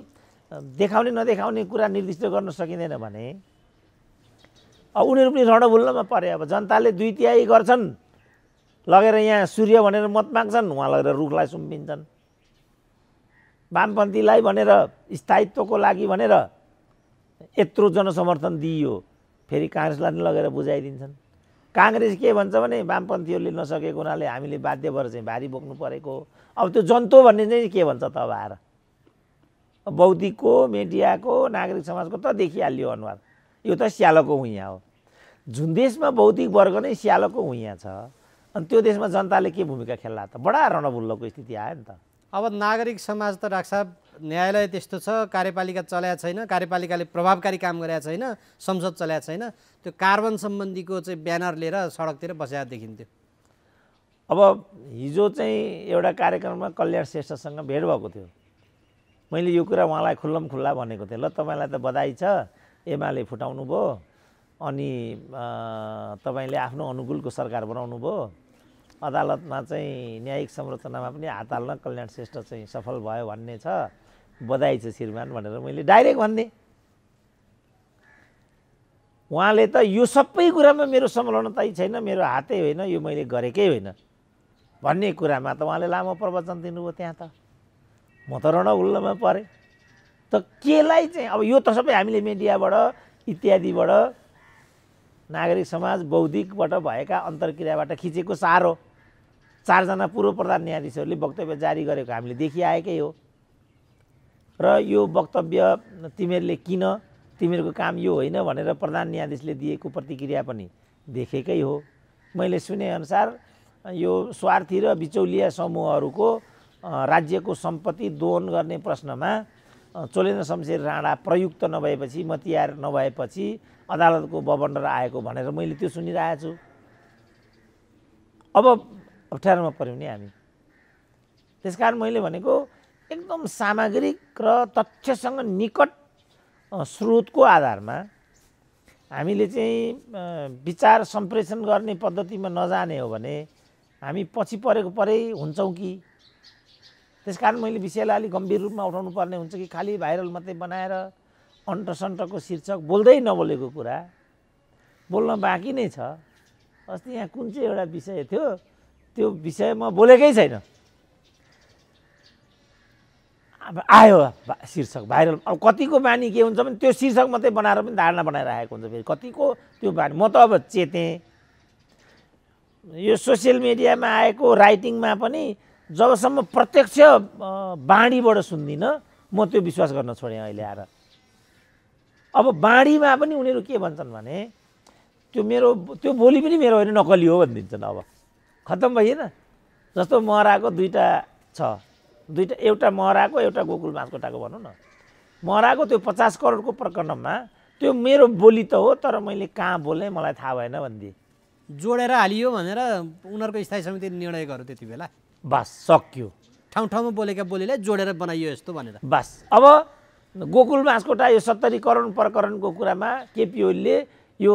देखाउने नदेखाउने कुरा निर्दिष्ट गर्न सकिँदैन भने अब उनीहरू पनि रणभुल्लमा परे। अब जनताले 2/3 गर्छन्, लगेर यहाँ सूर्य भनेर मत माग्छन्, उहाँ लगेर रुखलाई सुम्पिन्छन्। वामपन्थीलाई भनेर स्थायित्वको लागि भनेर यत्रो जनसमर्थन दिइयो, फेरि काङ्ग्रेसलाई पनि लगेर बुझाइदिन्छन्। काङ्ग्रेस के भन्छ भने वामपन्थीहरूले नसकेको हुनाले हामीले बाध्य भएर चाहिँ भारी बोक्नु परेको। अब त्यो जन्तो भन्ने चाहिँ के भन्छ त? अब आएर बौद्धिकको, मिडियाको, नागरिक समाजको त देखिहाल्यो अनुहार, यो त स्यालको हुइयाँ हो। जुन देशमा बौद्धिक वर्ग नै स्यालको हुइयाँ छ, अनि त्यो देशमा जनताले के भूमिका खेल्ला त? बडा रणभुल्लोको स्थिति आयो नि त। अब नागरिक समाज त डाक्टर साहब, न्यायालय त्यस्तो छ, कार्यपालिका चलाएको छैन, कार्यपालिकाले प्रभावकारी काम गरेको छैन, संसद चलाएको छैन, त्यो कार्बन सम्बन्धीको चाहिँ ब्यानर लिएर सडकतिर बसेको देखिन्थ्यो। अब हिजो चाहिँ एउटा कार्यक्रममा कल्याण श्रेष्ठसँग भेट भएको थियो। मैले यो कुरा उहाँलाई खुल्लम खुल्ला भनेको थिएँ, ल तपाईँलाई त बधाई छ, एमाले फुटाउनु भयो, अनि तपाईँले आफ्नो अनुकूलको सरकार बनाउनु भयो, अदालतमा चाहिँ न्यायिक संरचनामा पनि हात हाल्न कल्याण श्रेष्ठ चाहिँ सफल भयो भन्ने छ, बधाई छ श्रीमान भनेर मैले डाइरेक्ट भनिदिएँ। उहाँले त यो सबै कुरामा मेरो संलग्नता छैन, मेरो हातै होइन, यो मैले गरेकै होइन भन्ने कुरामा त उहाँले लामो प्रवचन दिनुभयो। त्यहाँ त म त रणहुल्लोमा परेँ। त केलाई चाहिँ अब यो त सबै हामीले मिडियाबाट इत्यादिबाट नागरिक समाज बौद्धिकबाट भएका अन्तर्क्रियाबाट खिचेको सार हो। 4 जना पूर्व प्रधान न्यायाधीशहरूले वक्तव्य जारी गरेको हामीले देखिआएकै हो। र यो वक्तव्य तिमीहरूले किन, तिमीहरूको काम यो होइन भनेर प्रधान न्यायाधीशले दिएको प्रतिक्रिया पनि देखेकै हो। मैले सुनेअनुसार यो स्वार्थी र बिचौलिया समूहहरूको राज्यको सम्पत्ति दोहन गर्ने प्रश्नमा चोलेन्द्र शमशेर राणा प्रयुक्त नभएपछि, मतियार नभएपछि अदालतको बबन्डर आएको भनेर मैले त्यो सुनिरहेको छु। अब अप्ठ्यारोमा पऱ्यौँ नि हामी। त्यसकारण मैले भनेको एकदम सामग्रिक र तथ्यसँग निकट स्रोतको आधारमा हामीले चाहिँ विचार सम्प्रेषण गर्ने पद्धतिमा नजाने हो भने हामी पछि परेको परै हुन्छौँ कि। त्यसकारण मैले विषयलाई अलिक गम्भीर रूपमा उठाउनु पर्ने हुन्छ कि खालि भाइरल मात्रै बनाएर अन्टसन्टको शीर्षक बोल्दै नबोलेको कुरा बोल्न बाँकी नै छ। अस्ति यहाँ कुन चाहिँ एउटा विषय थियो, त्यो विषय म बोलेकै छैन, अब आयो शीर्षक भाइरल। अब कतिको बानी के हुन्छ भने त्यो शीर्षक मात्रै बनाएर पनि धारणा बनाइरहेको हुन्छ। फेरि कतिको त्यो बानी, म त अब चेतेँ यो सोसियल मिडियामा आएको राइटिङमा पनि जबसम्म प्रत्यक्ष बाँडीबाट सुन्दिनँ म त्यो विश्वास गर्न छोडेँ अहिले आएर। अब बाँडीमा पनि उनीहरू के भन्छन् भने त्यो बोली पनि मेरो होइन, नकली हो भनिदिन्छन्। अब खत्तम भइएन। जस्तो महराको दुईवटा छ, एउटा महराको एउटा गोकुल बाँसकोटाको भनौँ न। महराको त्यो 50 करोडको प्रकरणमा त्यो मेरो बोली त हो, तर मैले कहाँ बोलेँ मलाई थाहा भएन भनिदिएँ। जोडेर हालियो भनेर उनीहरूको स्थायी समितिले निर्णय गर्यो त्यति बेला। बस सक्यो। ठाउँ ठाउँमा बोलेका बोलीलाई जोडेर बनाइयो यस्तो भनेर। बस अब गोकुल बाँसकोटा यो 70 करोड प्रकरणको कुरामा केपी ओलीले यो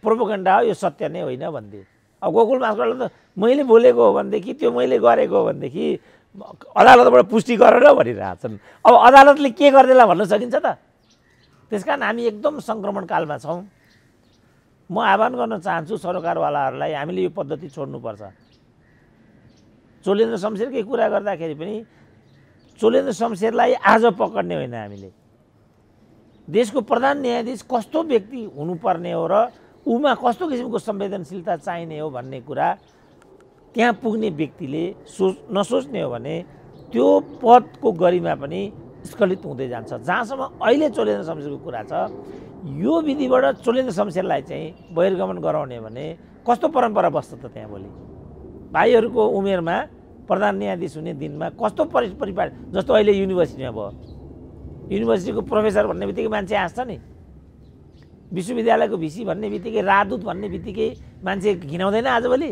प्रोपोगन्डा हो, यो सत्य नै होइन भनिदिए। अब गोकुल बाँसकोटाले त मैले बोलेको हो भनेदेखि, त्यो मैले गरेको हो भनेदेखि अदालतबाट पुष्टि गरेर भनिरहेछन्। अब अदालतले के गर्देला भन्न सकिन्छ त? त्यसकारण हामी एकदम सङ्क्रमणकालमा छौँ। म आह्वान गर्न चाहन्छु सरकारवालाहरूलाई, हामीले यो पद्धति छोड्नुपर्छ। चोलेन्द्र शमशेरकै कुरा गर्दाखेरि पनि चोलेन्द्र शमशेरलाई आज पक्र्ने होइन, हामीले देशको प्रधान न्यायाधीश कस्तो व्यक्ति हुनुपर्ने हो र उमा कस्तो किसिमको संवेदनशीलता चाहिने हो भन्ने कुरा त्यहाँ पुग्ने व्यक्तिले नसोच्ने हो भने त्यो पदको गरिमा पनि स्खलित हुँदै जान्छ। जहाँसम्म अहिले चोलेन्द्र शमशेरको कुरा छ, यो विधिबाट चोलेन्द्र शमशेरलाई चाहिँ बहिर्गमन गराउने भने कस्तो परम्परा बस्छ त? त्यहाँ भोलि भाइहरूको उमेरमा प्रधान न्यायाधीश हुने दिनमा कस्तो परिपाटी, जस्तो अहिले युनिभर्सिटीमा भयो, युनिभर्सिटीको प्रोफेसर भन्ने बित्तिकै मान्छे हाँस्छ नि, विश्वविद्यालयको भिसी भन्ने बित्तिकै, राजदूत भन्ने बित्तिकै मान्छे घिनाउँदैन आजभोलि।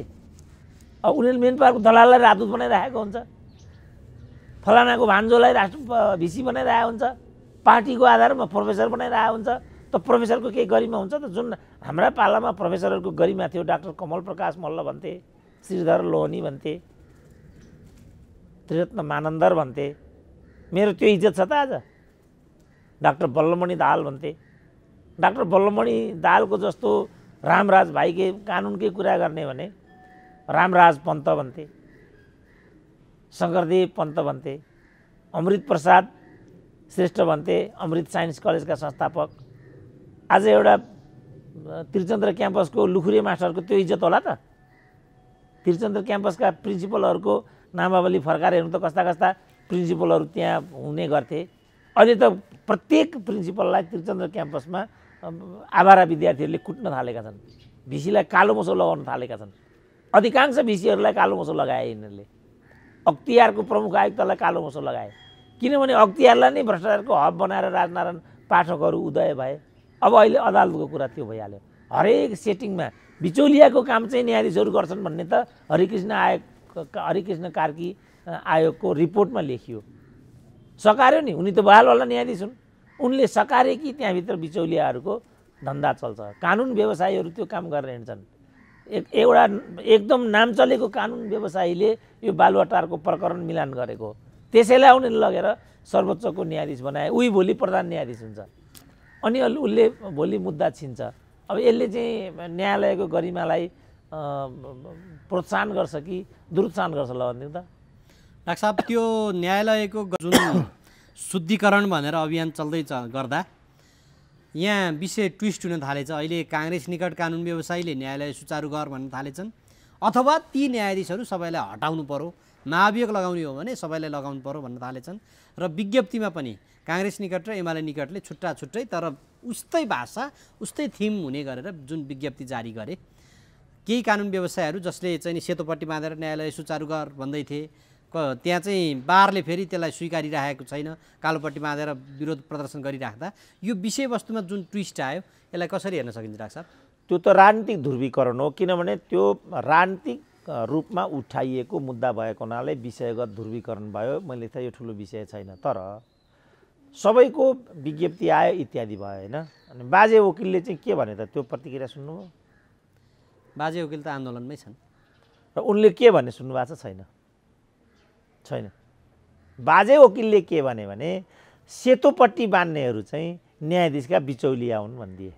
अब उनीहरूले मेन पावरको दलाललाई राजदूत बनाइरहेको हुन्छ, फलानाको भान्जोलाई भिसी बनाइरहेको हुन्छ, पार्टीको आधारमा प्रोफेसर बनाइरहेको हुन्छ। त प्रोफेसरको केही गरिमा हुन्छ त? जुन हाम्रा पालामा प्रोफेसरहरूको गरिमा थियो, डाक्टर कमल प्रकाश मल्ल भन्थे, श्रीधर लोहनी भन्थे, त्रिरत्न मानन्दर भन्थे। मेरो त्यो इज्जत छ त आज? डाक्टर बल्लमणि दाहाल भन्थे। डाक्टर बल्लमणि दाहालको जस्तो रामराज भाइके कानुनकै कुरा गर्ने भने रामराज पन्त भन्थे, शङ्करदेव पन्त भन्थे, अमृत प्रसाद श्रेष्ठ भन्थे, अमृत साइन्स कलेजका संस्थापक। आज एउटा त्रिचन्द्र क्याम्पसको लुखुरे मास्टरको त्यो इज्जत होला त? त्रिचन्द्र क्याम्पसका प्रिन्सिपलहरूको नामावली फर्काएर हेर्नु त कस्ता कस्ता प्रिन्सिपलहरू त्यहाँ हुने गर्थे। अहिले त प्रत्येक प्रिन्सिपललाई त्रिचन्द्र क्याम्पसमा आवारा विद्यार्थीहरूले कुट्न थालेका छन्, भिसीलाई कालो मोसो लगाउन थालेका छन्। अधिकांश भिसीहरूलाई कालो मोसो लगाए यिनीहरूले। अख्तियारको प्रमुख आयुक्तलाई कालो मोसो लगाए, किनभने अख्तियारलाई नै भ्रष्टाचारको हब बनाएर राजनारायण पाठकहरू उदय भए। अब अहिले अदालतको कुरा त्यो भइहाल्यो। हरेक सेटिङमा बिचौलियाको काम चाहिँ न्यायाधीशहरू गर्छन् भन्ने त हरिकृष्ण कार्की आयोगको रिपोर्टमा लेखियो। सकार्यो नि, उनी त बहालवाला न्यायाधीश हुन्, उनले सकारे कि त्यहाँभित्र बिचौलियाहरूको धन्दा चल्छ। कानुन व्यवसायीहरू त्यो काम गरेर हिँड्छन्। एउटा एकदम नाम चलेको कानुन व्यवसायीले यो बालुवाटारको प्रकरण मिलान गरेको, त्यसैलाई उनीहरूले लगेर सर्वोच्चको न्यायाधीश बनाए। उही भोलि प्रधान न्यायाधीश हुन्छ, अनि उसले भोलि मुद्दा छिन्छ। अब यसले चाहिँ न्यायालयको गरिमालाई प्रोत्साहन गर्छ कि दुरुत्साहन गर्छ ल भनिदिउँ त? डाक्टर साहब, त्यो न्यायालयको जुन शुद्धिकरण भनेर अभियान चल्दै गर्दा यहाँ विषय ट्विस्ट हुन थालेछ। अहिले काङ्ग्रेस निकट कानुन व्यवसायीले न्यायालय सुचारू गर भन्न थालेछन्, अथवा ती न्यायाधीशहरू सबैलाई हटाउनु पर्यो, महाभियोग लगाउने हो भने सबैलाई लगाउनु पर्यो भन्न थालेछन्। र विज्ञप्तिमा पनि काङ्ग्रेस निकट र एमाले निकटले छुट्टा छुट्टै तर उस्तै भाषा उस्तै थिम हुने गरेर जुन विज्ञप्ति जारी गरे, केही कानुन व्यवसायीहरू जसले चाहिँ सेतोपट्टि बाँधेर न्यायालय सुचारू गर भन्दै थिए, त्यहाँ चाहिँ बारले फेरि त्यसलाई स्वीकारिरहेको छैन, कालोपट्टि बाँधेर विरोध प्रदर्शन गरिराख्दा यो विषयवस्तुमा जुन ट्विस्ट आयो यसलाई कसरी हेर्न सकिन्छ डाक्टर साहब? त्यो त राजनीतिक ध्रुवीकरण हो, किनभने त्यो राजनीतिक रूपमा उठाइएको मुद्दा भएको हुनाले विषयगत ध्रुवीकरण भयो। मैले त यो ठुलो विषय छैन, तर सबैको विज्ञप्ति आयो इत्यादि भयो होइन। अनि बाजे वकिलले चाहिँ के भने त त्यो प्रतिक्रिया सुन्नुभयो? बाजे वकिल त आन्दोलनमै छन् र उनले के भने सुन्नुभएको छ? छैन। बाजे वकिलले के भने सेतोपट्टि बान्नेहरू चाहिँ न्यायाधीशका बिचौलिया हुन् भनिदिए।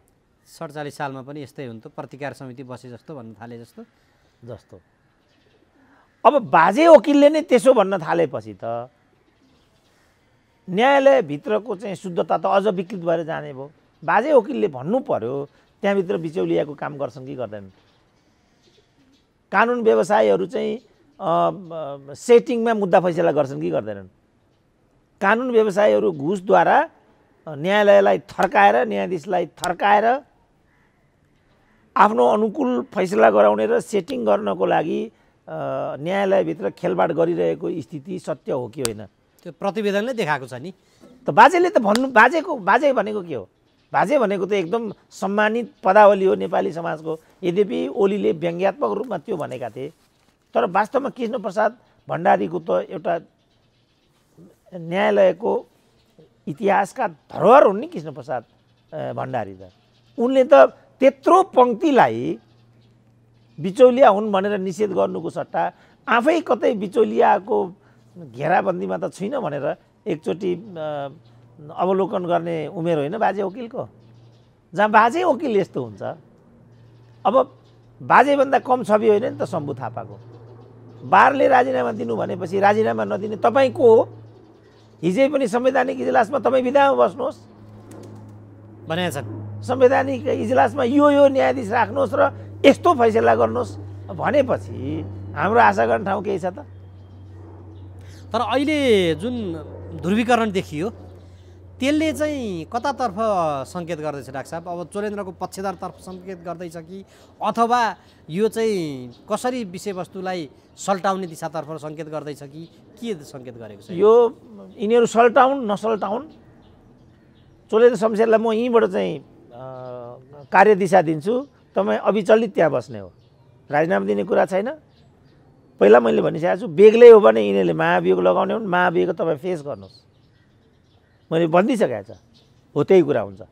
47 सालमा पनि यस्तै हुन्थ्यो, प्रतिकार समिति बसे जस्तो भन्न थाले जस्तो। अब बाजे वकिलले नै त्यसो भन्न थालेपछि त न्यायालयभित्रको चाहिँ शुद्धता त अझ विकृत भएर जाने भयो। बाजे वकिलले भन्नु पर्यो त्यहाँभित्र बिचौलियाको काम गर्छन् कि गर्दैनन्। कानुन व्यवसायीहरू चाहिँ सेटिङमा मुद्दा फैसला गर्छन् कि गर्दैनन्। कानुन व्यवसायीहरू घुसद्वारा न्यायालयलाई थर्काएर, न्यायाधीशलाई थर्काएर आफ्नो अनुकूल फैसला गराउने र सेटिङ गर्नको लागि न्यायालयभित्र खेलबाड गरिरहेको स्थिति सत्य हो कि होइन? त्यो प्रतिवेदनले देखाएको छ नि। त बाजेले त भन्नु, बाजे भनेको के हो? बाजे भनेको त एकदम सम्मानित पदावली हो नेपाली समाजको। यद्यपि ओलीले व्यङ्ग्यात्मक रूपमा त्यो भनेका थिए, तर वास्तवमा कृष्णप्रसाद भण्डारीको त एउटा न्यायालयको इतिहासका धरोहर हुन् नि कृष्णप्रसाद भण्डारी त। उनले त त्यत्रो पङ्क्तिलाई बिचौलिया हुन् भनेर निषेध गर्नुको सट्टा आफै कतै बिचौलियाको घेराबन्दीमा त छुइनँ भनेर एकचोटि अवलोकन गर्ने उमेर होइन बाजे वकिलको? जहाँ बाजे वकिल यस्तो हुन्छ। अब बाजेभन्दा कम छवि होइन नि त शम्भु थापाको। बारले राजीनामा दिनु भनेपछि राजीनामा नदिने तपाईँ को हो? हिजै पनि संवैधानिक इजलासमा तपाईँ विधामा बस्नुहोस् भनेका छन्। संवैधानिक इजलासमा यो न्यायाधीश राख्नुहोस् र यस्तो फैसला गर्नुहोस् भनेपछि हाम्रो आशा गर्ने ठाउँ केही छ त? तर अहिले जुन ध्रुवीकरण देखियो त्यसले चाहिँ कतातर्फ सङ्केत गर्दैछ डाक्टर साहब? अब चोलेन्द्रको पक्षधरतर्फ सङ्केत गर्दैछ कि अथवा यो चाहिँ कसरी विषयवस्तुलाई सल्टाउने दिशातर्फ सङ्केत गर्दैछ कि के सङ्केत गरेको छ? यो यिनीहरू सल्टाउन् नसल्टाउन्, चोलेन्द्र शमशेरलाई म यहीँबाट चाहिँ कार्यदिशा दिन्छु, तपाईँ अविचलित त्यहाँ बस्ने हो, राजीनामा दिने कुरा छैन। पहिला मैले भनिसकेको छु, बेग्लै हो भने यिनीहरूले महाभियोग लगाउने हुन्, महाभियोग तपाईँ फेस गर्नुहोस्, मैले भनिदिइसकेको छ। हो त्यही कुरा हुन्छ,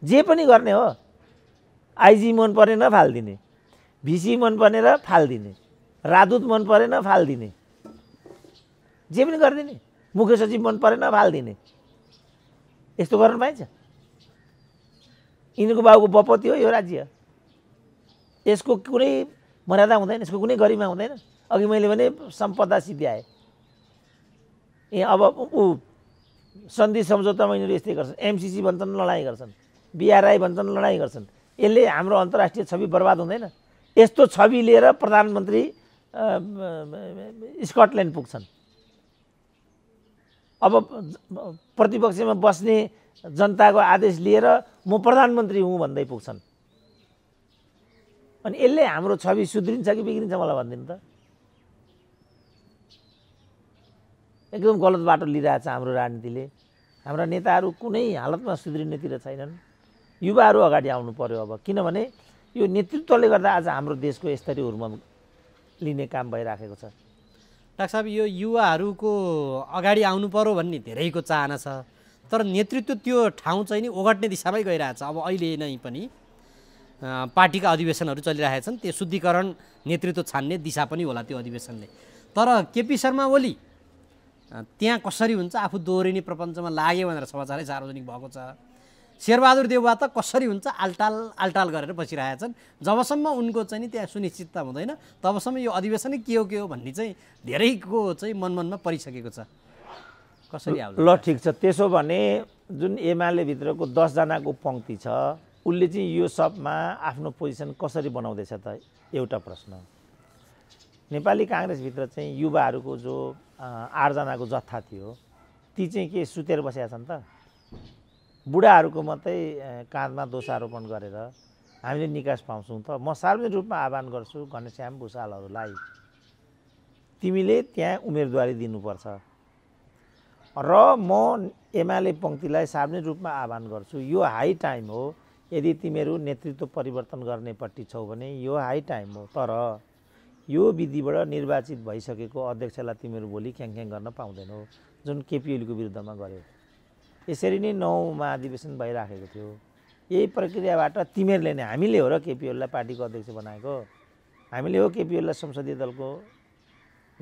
जे पनि गर्ने हो। आइजी मन परेन फालिदिने, भिसी मन परेन फालिदिने, राजदूत मन परेन फालिदिने, जे पनि गरिदिने, मुख्य सचिव मन परेन फालिदिने, यस्तो गर्न पाइन्छ? यिनीहरूको बाबुको बपति हो यो राज्य, यसको कुनै मर्यादा हुँदैन, यसको कुनै गरिमा हुँदैन। अघि मैले भने सम्पदा सिद्ध्याए, अब ऊ सन्धि सम्झौतामा यिनीहरू यस्तै गर्छन्, एमसिसी भन्छन् लडाइँ गर्छन्, बिआरआई भन्छन् लडाइँ गर्छन्। यसले हाम्रो अन्तर्राष्ट्रिय छवि बर्बाद हुँदैन? यस्तो छवि लिएर प्रधानमन्त्री स्कटल्यान्ड पुग्छन्। अब प्रतिपक्षमा बस्ने जनताको आदेश लिएर म प्रधानमन्त्री हुँ भन्दै पुग्छन्। अनि यसले हाम्रो छवि सुध्रिन्छ कि बिग्रिन्छ मलाई भनिदिनु त? एकदम गलत बाटो लिइरहेछ हाम्रो राजनीतिले। हाम्रा नेताहरू कुनै हालतमा सुध्रिनेतिर छैनन्। युवाहरू अगाडि आउनु पर्यो अब, किनभने यो नेतृत्वले गर्दा आज हाम्रो देशको स्तरीय उर्म लिने काम भइराखेको छ। डाक्टर साहब, यो युवाहरूको अगाडि आउनु पर्यो भन्ने धेरैको चाहना छ, तर नेतृत्व त्यो ठाउँ चाहिँ नि ओगट्ने दिशामै गइरहेछ। अब अहिले नै पनि पार्टीका अधिवेशनहरू चलिरहेका छन्, त्यो शुद्धिकरण नेतृत्व छान्ने दिशा पनि होला त्यो अधिवेशनले। तर केपी शर्मा ओली त्यहाँ कसरी हुन्छ, आफू दोहोरिने प्रपञ्चमा लाग्यो भनेर समाचारै सार्वजनिक भएको छ। शेरबहादुर देउवा त कसरी हुन्छ आलटाल गरेर बसिरहेछन्। जबसम्म उनको चाहिँ नि त्यहाँ सुनिश्चितता हुँदैन तबसम्म यो अधिवेशनै के हो भन्ने चाहिँ धेरैको चाहिँ मनमनमा परिसकेको छ। कसरी आउला? ल ठिक छ, त्यसो भने जुन एमाले भित्रको 10 जनाको पङ्क्ति छ, उसले चाहिँ यो सबमा आफ्नो पोजिसन कसरी बनाउँदैछ त एउटा प्रश्न। नेपाली काङ्ग्रेसभित्र चाहिँ युवाहरूको जो 8 जनाको जत्था थियो, ती चाहिँ के सुतेर बसेका छन् त? बुढाहरूको मात्रै काँधमा दोषारोपण गरेर हामीले निकास पाउँछौँ त? म सार्वजनिक रूपमा आह्वान गर्छु घनश्याम भुषालहरूलाई, तिमीले त्यहाँ उम्मेदवारी दिनुपर्छ र म एमाले पङ्क्तिलाई सार्वजनिक रूपमा आह्वान गर्छु, यो हाई टाइम हो। यदि तिमीहरू नेतृत्व परिवर्तन गर्नेपट्टि छौ भने यो हाई टाइम हो, तर यो विधिबाट निर्वाचित भइसकेको अध्यक्षलाई तिमीहरू भोलि ख्याङख्याङ गर्न पाउँदैनौ, जुन केपी ओलीको विरुद्धमा गर्यो। यसरी नै 9 महाधिवेशन भइराखेको थियो। यही प्रक्रियाबाट तिमीहरूले नै, हामीले हो र केपी ओलीलाई पार्टीको अध्यक्ष बनाएको, हामीले हो केपी ओलीलाई संसदीय दलको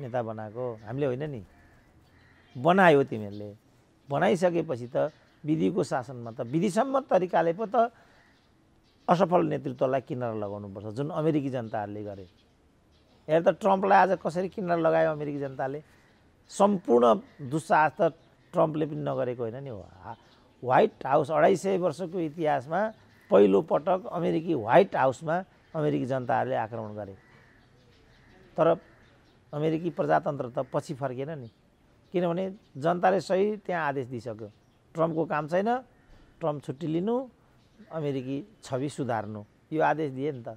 नेता बनाएको, हामीले होइन नि। बनायो तिमीहरूले, बनाइसकेपछि त विधिको शासनमा त विधिसम्मत तरिकाले पो त असफल नेतृत्वलाई किनारा लगाउनुपर्छ जुन अमेरिकी जनताहरूले गरे। हेर त ट्रम्पलाई आज कसरी किनारा लगायो अमेरिकी जनताले। सम्पूर्ण दुस्साहस त ट्रम्पले पनि नगरेको होइन नि हो। व्हाइट हाउस 250 वर्षको इतिहासमा पहिलो पटक अमेरिकी व्हाइट हाउसमा अमेरिकी जनताहरूले आक्रमण गरे। तर अमेरिकी प्रजातन्त्र त पछि फर्केन नि, किनभने जनताले सही त्यहाँ आदेश दिइसक्यो, ट्रम्पको काम छैन, ट्रम्प छुट्टी लिनु, अमेरिकी छवि सुधार्नु, यो आदेश दिए नि त।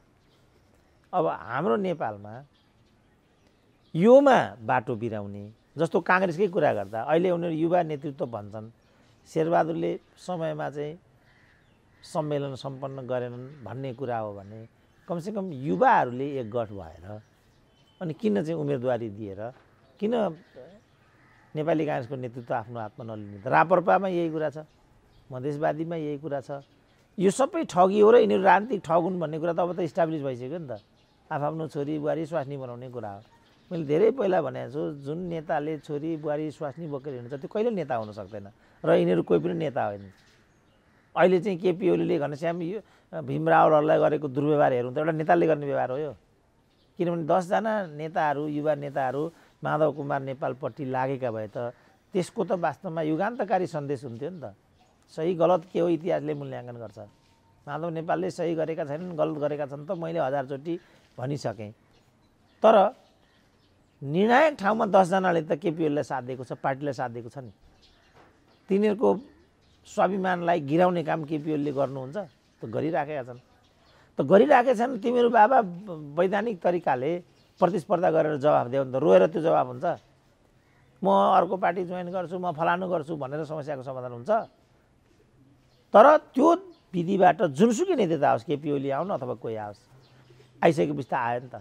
अब हाम्रो नेपालमा योमा बाटो बिराउने जस्तो काङ्ग्रेसकै कुरा गर्दा अहिले उनीहरू युवा नेतृत्व भन्छन्। शेरबहादुरले समयमा चाहिँ सम्मेलन सम्पन्न गरेनन् भन्ने कुरा हो भने कमसेकम युवाहरूले एकगठ भएर अनि किन चाहिँ उम्मेदवारी दिएर किन नेपाली काङ्ग्रेसको नेतृत्व आफ्नो हातमा नलिने त? राप्रपामा यही कुरा छ, मधेसवादीमा यही कुरा छ। यो सबै ठगी हो र यिनीहरू राजनीतिक ठग हुन् भन्ने कुरा त अब त इस्टाब्लिस भइसक्यो नि त। आफ्नो छोरी बुहारी स्वास्नी बनाउने कुरा हो। मैले धेरै पहिला भनेको छु, जुन नेताले छोरी बुहारी स्वास्नी बोकेर हिँड्छ त्यो कहिले नेता हुन सक्दैन र यिनीहरू कोही पनि नेता होइन। अहिले चाहिँ केपी ओलीले घनश्याम भीम रावलहरूलाई गरेको दुर्व्यवहार हेर्नु त एउटा नेताले गर्ने व्यवहार हो यो। किनभने 10 जना नेताहरू युवा नेताहरू माधव कुमार नेपालपट्टि लागेका भए त त्यसको त वास्तवमा युगान्तकारी सन्देश हुन्थ्यो नि त। सही गलत के हो इतिहासले मूल्याङ्कन गर्छ। माधव नेपालले सही गरेका छैनन्, गलत गरेका छन् त मैले 1000 चोटि भनिसकेँ। तर निर्णायक ठाउँमा 10 जनाले त केपी ओलीलाई साथ दिएको छ, पार्टीलाई साथ दिएको छ नि। तिनीहरूको स्वाभिमानलाई गिराउने काम केपी ओलीले गर्नुहुन्छ त गरिराखेका छन्। त गरिराखेका छन्, तिमीहरू बाबा वैधानिक तरिकाले प्रतिस्पर्धा गरेर जवाफ देऊ नि त। रोएर त्यो जवाफ हुन्छ? म अर्को पार्टी जोइन गर्छु, म फलानु गर्छु भनेर समस्याको समाधान हुन्छ? तर त्यो विधिबाट जुनसुकै नेता आओस्, केपी ओली आउन् अथवा कोही आओस्, आइसकेपछि त आयो नि त।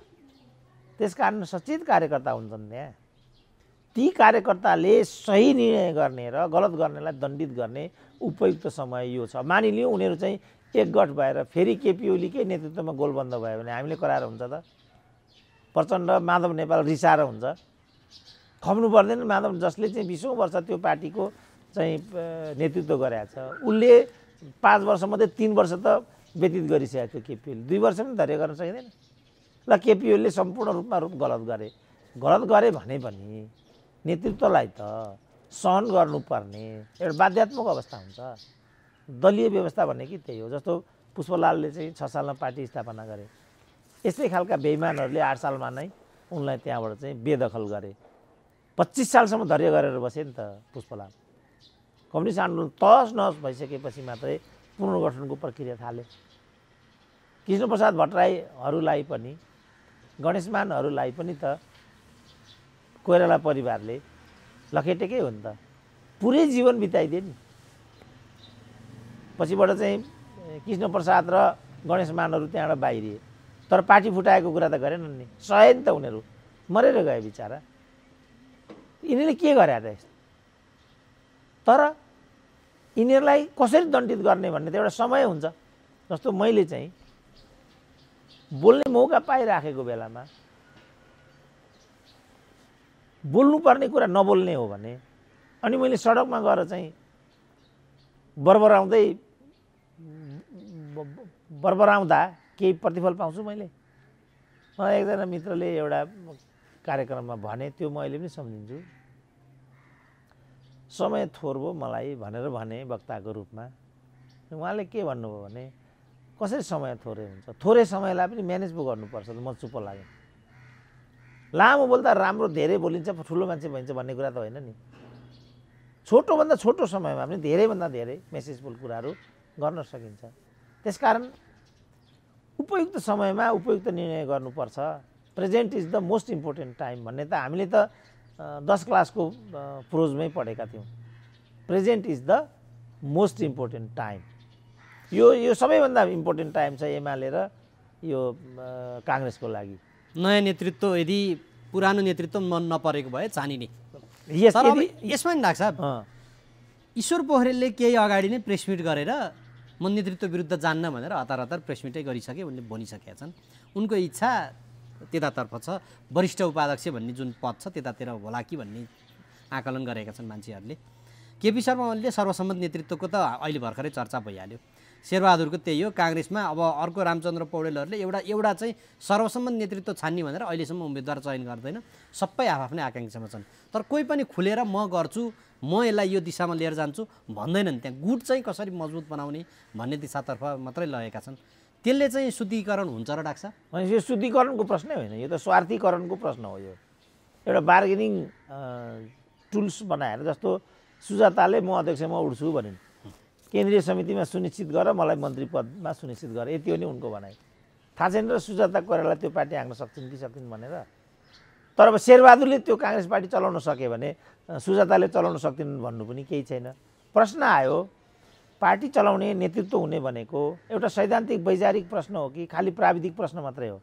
त्यसकारण सचेत कार्यकर्ता हुन्छन् त्यहाँ। ती कार्यकर्ताले सही निर्णय गर्ने र गलत गर्नेलाई दण्डित गर्ने उपयुक्त समय यो छ। मानिलिउँ उनीहरू चाहिँ एकगठ भएर फेरि केपी ओलीकै नेतृत्वमा गोलबन्द भयो भने हामीले कराएर हुन्छ त? प्रचण्ड माधव नेपाल रिसाएर हुन्छ? खप्नु पर्दैन। माधव जसले चाहिँ 20औं वर्ष त्यो पार्टीको चाहिँ नेतृत्व गरेको छ, उसले 5 वर्षमध्ये 3 वर्ष त व्यतीत गरिसकेको थियो केपी ओली। 2 वर्ष पनि धैर्य गर्न सकिँदैन। ल केपी ओलीले सम्पूर्ण रूपमा गलत गरे भने पनि नेतृत्वलाई त सहन गर्नुपर्ने एउटा बाध्यात्मक अवस्था हुन्छ। दलीय व्यवस्था भन्ने कि त्यही हो। जस्तो पुष्पलालले चाहिँ 6 सालमा पार्टी स्थापना गरे, यस्तै खालका बेइमानहरूले 8 सालमा नै उनलाई त्यहाँबाट चाहिँ बेदखल गरे। 25 सालसम्म धैर्य गरेर बसे नि त पुष्पलाल। कम्युनिस्ट आन्दोलन तहस नहस भइसकेपछि मात्रै पुनर्गठनको प्रक्रिया थाल्यो। कृष्णप्रसाद भट्टराईहरूलाई पनि गणेशमानहरूलाई पनि त कोइराला परिवारले लखेटेकै हो नि त। पुरै जीवन बिताइदिए नि। पछिबाट चाहिँ कृष्णप्रसाद र गणेशमानहरू त्यहाँबाट बाहिरिए, तर पार्टी फुटाएको कुरा त गरेनन् नि। सहे नि त उनीहरू, मरेर गए बिचारा। यिनीहरूले के गरे त यस्तो? तर यिनीहरूलाई कसरी दण्डित गर्ने भन्ने त एउटा समय हुन्छ। जस्तो मैले चाहिँ बोल्ने मौका पाइराखेको बेलामा बोल्नुपर्ने कुरा नबोल्ने हो भने अनि मैले सडकमा गएर चाहिँ बरबराउँदा केही प्रतिफल पाउँछु मैले? मलाई एकजना मित्रले एउटा कार्यक्रममा भने, त्यो म अहिले पनि सम्झिन्छु। समय थोर भयो मलाई भनेर भने वक्ताको रूपमा। उहाँले के भन्नुभयो भने, कसरी समय थोरै हुन्छ? थोरै समयलाई पनि म्यानेज पो गर्नुपर्छ। म चुप्प लाग्यो। लामो बोल्दा राम्रो, धेरै बोलिन्छ ठुलो मान्छे भइन्छ भन्ने कुरा त होइन नि। छोटोभन्दा छोटो समयमा पनि धेरैभन्दा धेरै मेसेजफुल कुराहरू गर्न सकिन्छ। त्यसकारण उपयुक्त समयमा उपयुक्त निर्णय गर्नुपर्छ। Present is the most important time भन्ने त हामीले त 10 क्लासको प्रोजमै पढेका थियौँ। Present is the most important time. यो सबैभन्दा इम्पोर्टेन्ट टाइम छ एमाले र यो काङ्ग्रेसको लागि। नयाँ नेतृत्व यदि पुरानो नेतृत्व मन नपरेको भए चानिने। यसमा नि डाक्टर साहब, ईश्वर पोखरेलले केही अगाडि नै प्रेस मिट गरेर म नेतृत्व विरुद्ध जान्न भनेर हतार प्रेस मिटै गरिसके, उनले भनिसकेका छन्। उनको इच्छा त्यतातर्फ छ, वरिष्ठ उपाध्यक्ष भन्ने जुन पद छ त्यतातिर होला कि भन्ने आकलन गरेका छन् मान्छेहरूले। केपी शर्मा ओलीले सर्वसम्मत नेतृत्वको त अहिले भर्खरै चर्चा भइहाल्यो। शेरबहादुरको त्यही हो। काङ्ग्रेसमा अब अर्को रामचन्द्र पौडेलहरूले एउटा चाहिँ सर्वसम्मत नेतृत्व छान्ने भनेर अहिलेसम्म उम्मेदवार चयन गर्दैन। सबै आफ्नै आकाङ्क्षामा छन्। तर कोही पनि खुलेर म गर्छु, म यसलाई यो दिशामा लिएर जान्छु भन्दैनन्। त्यहाँ गुट चाहिँ कसरी मजबुत बनाउने भन्ने दिशातर्फ मात्रै लगेका छन्। त्यसले चाहिँ शुद्धिकरण हुन्छ र डाक्टर साहब? यो शुद्धिकरणको प्रश्नै होइन, यो त स्वार्थीकरणको प्रश्न हो। यो एउटा बार्गेनिङ टुल्स बनाएर, जस्तो सुजाताले म अध्यक्षमा उड्छु भनिन्, केन्द्रीय समितिमा सुनिश्चित गर, मलाई मन्त्री पदमा सुनिश्चित गर, यति हो नि उनको भनाइ। थाहा छैन र सुजाता कोइराला त्यो पार्टी हाँक्न सक्छन् कि सक्दिन् भनेर। तर अब शेरबहादुरले त्यो काङ्ग्रेस पार्टी चलाउन सके भने सुजाताले चलाउन सक्दिनन् भन्नु पनि केही छैन। प्रश्न आयो, पार्टी चलाउने, नेतृत्व हुने भनेको एउटा सैद्धान्तिक वैचारिक प्रश्न हो कि खालि प्राविधिक प्रश्न मात्रै हो?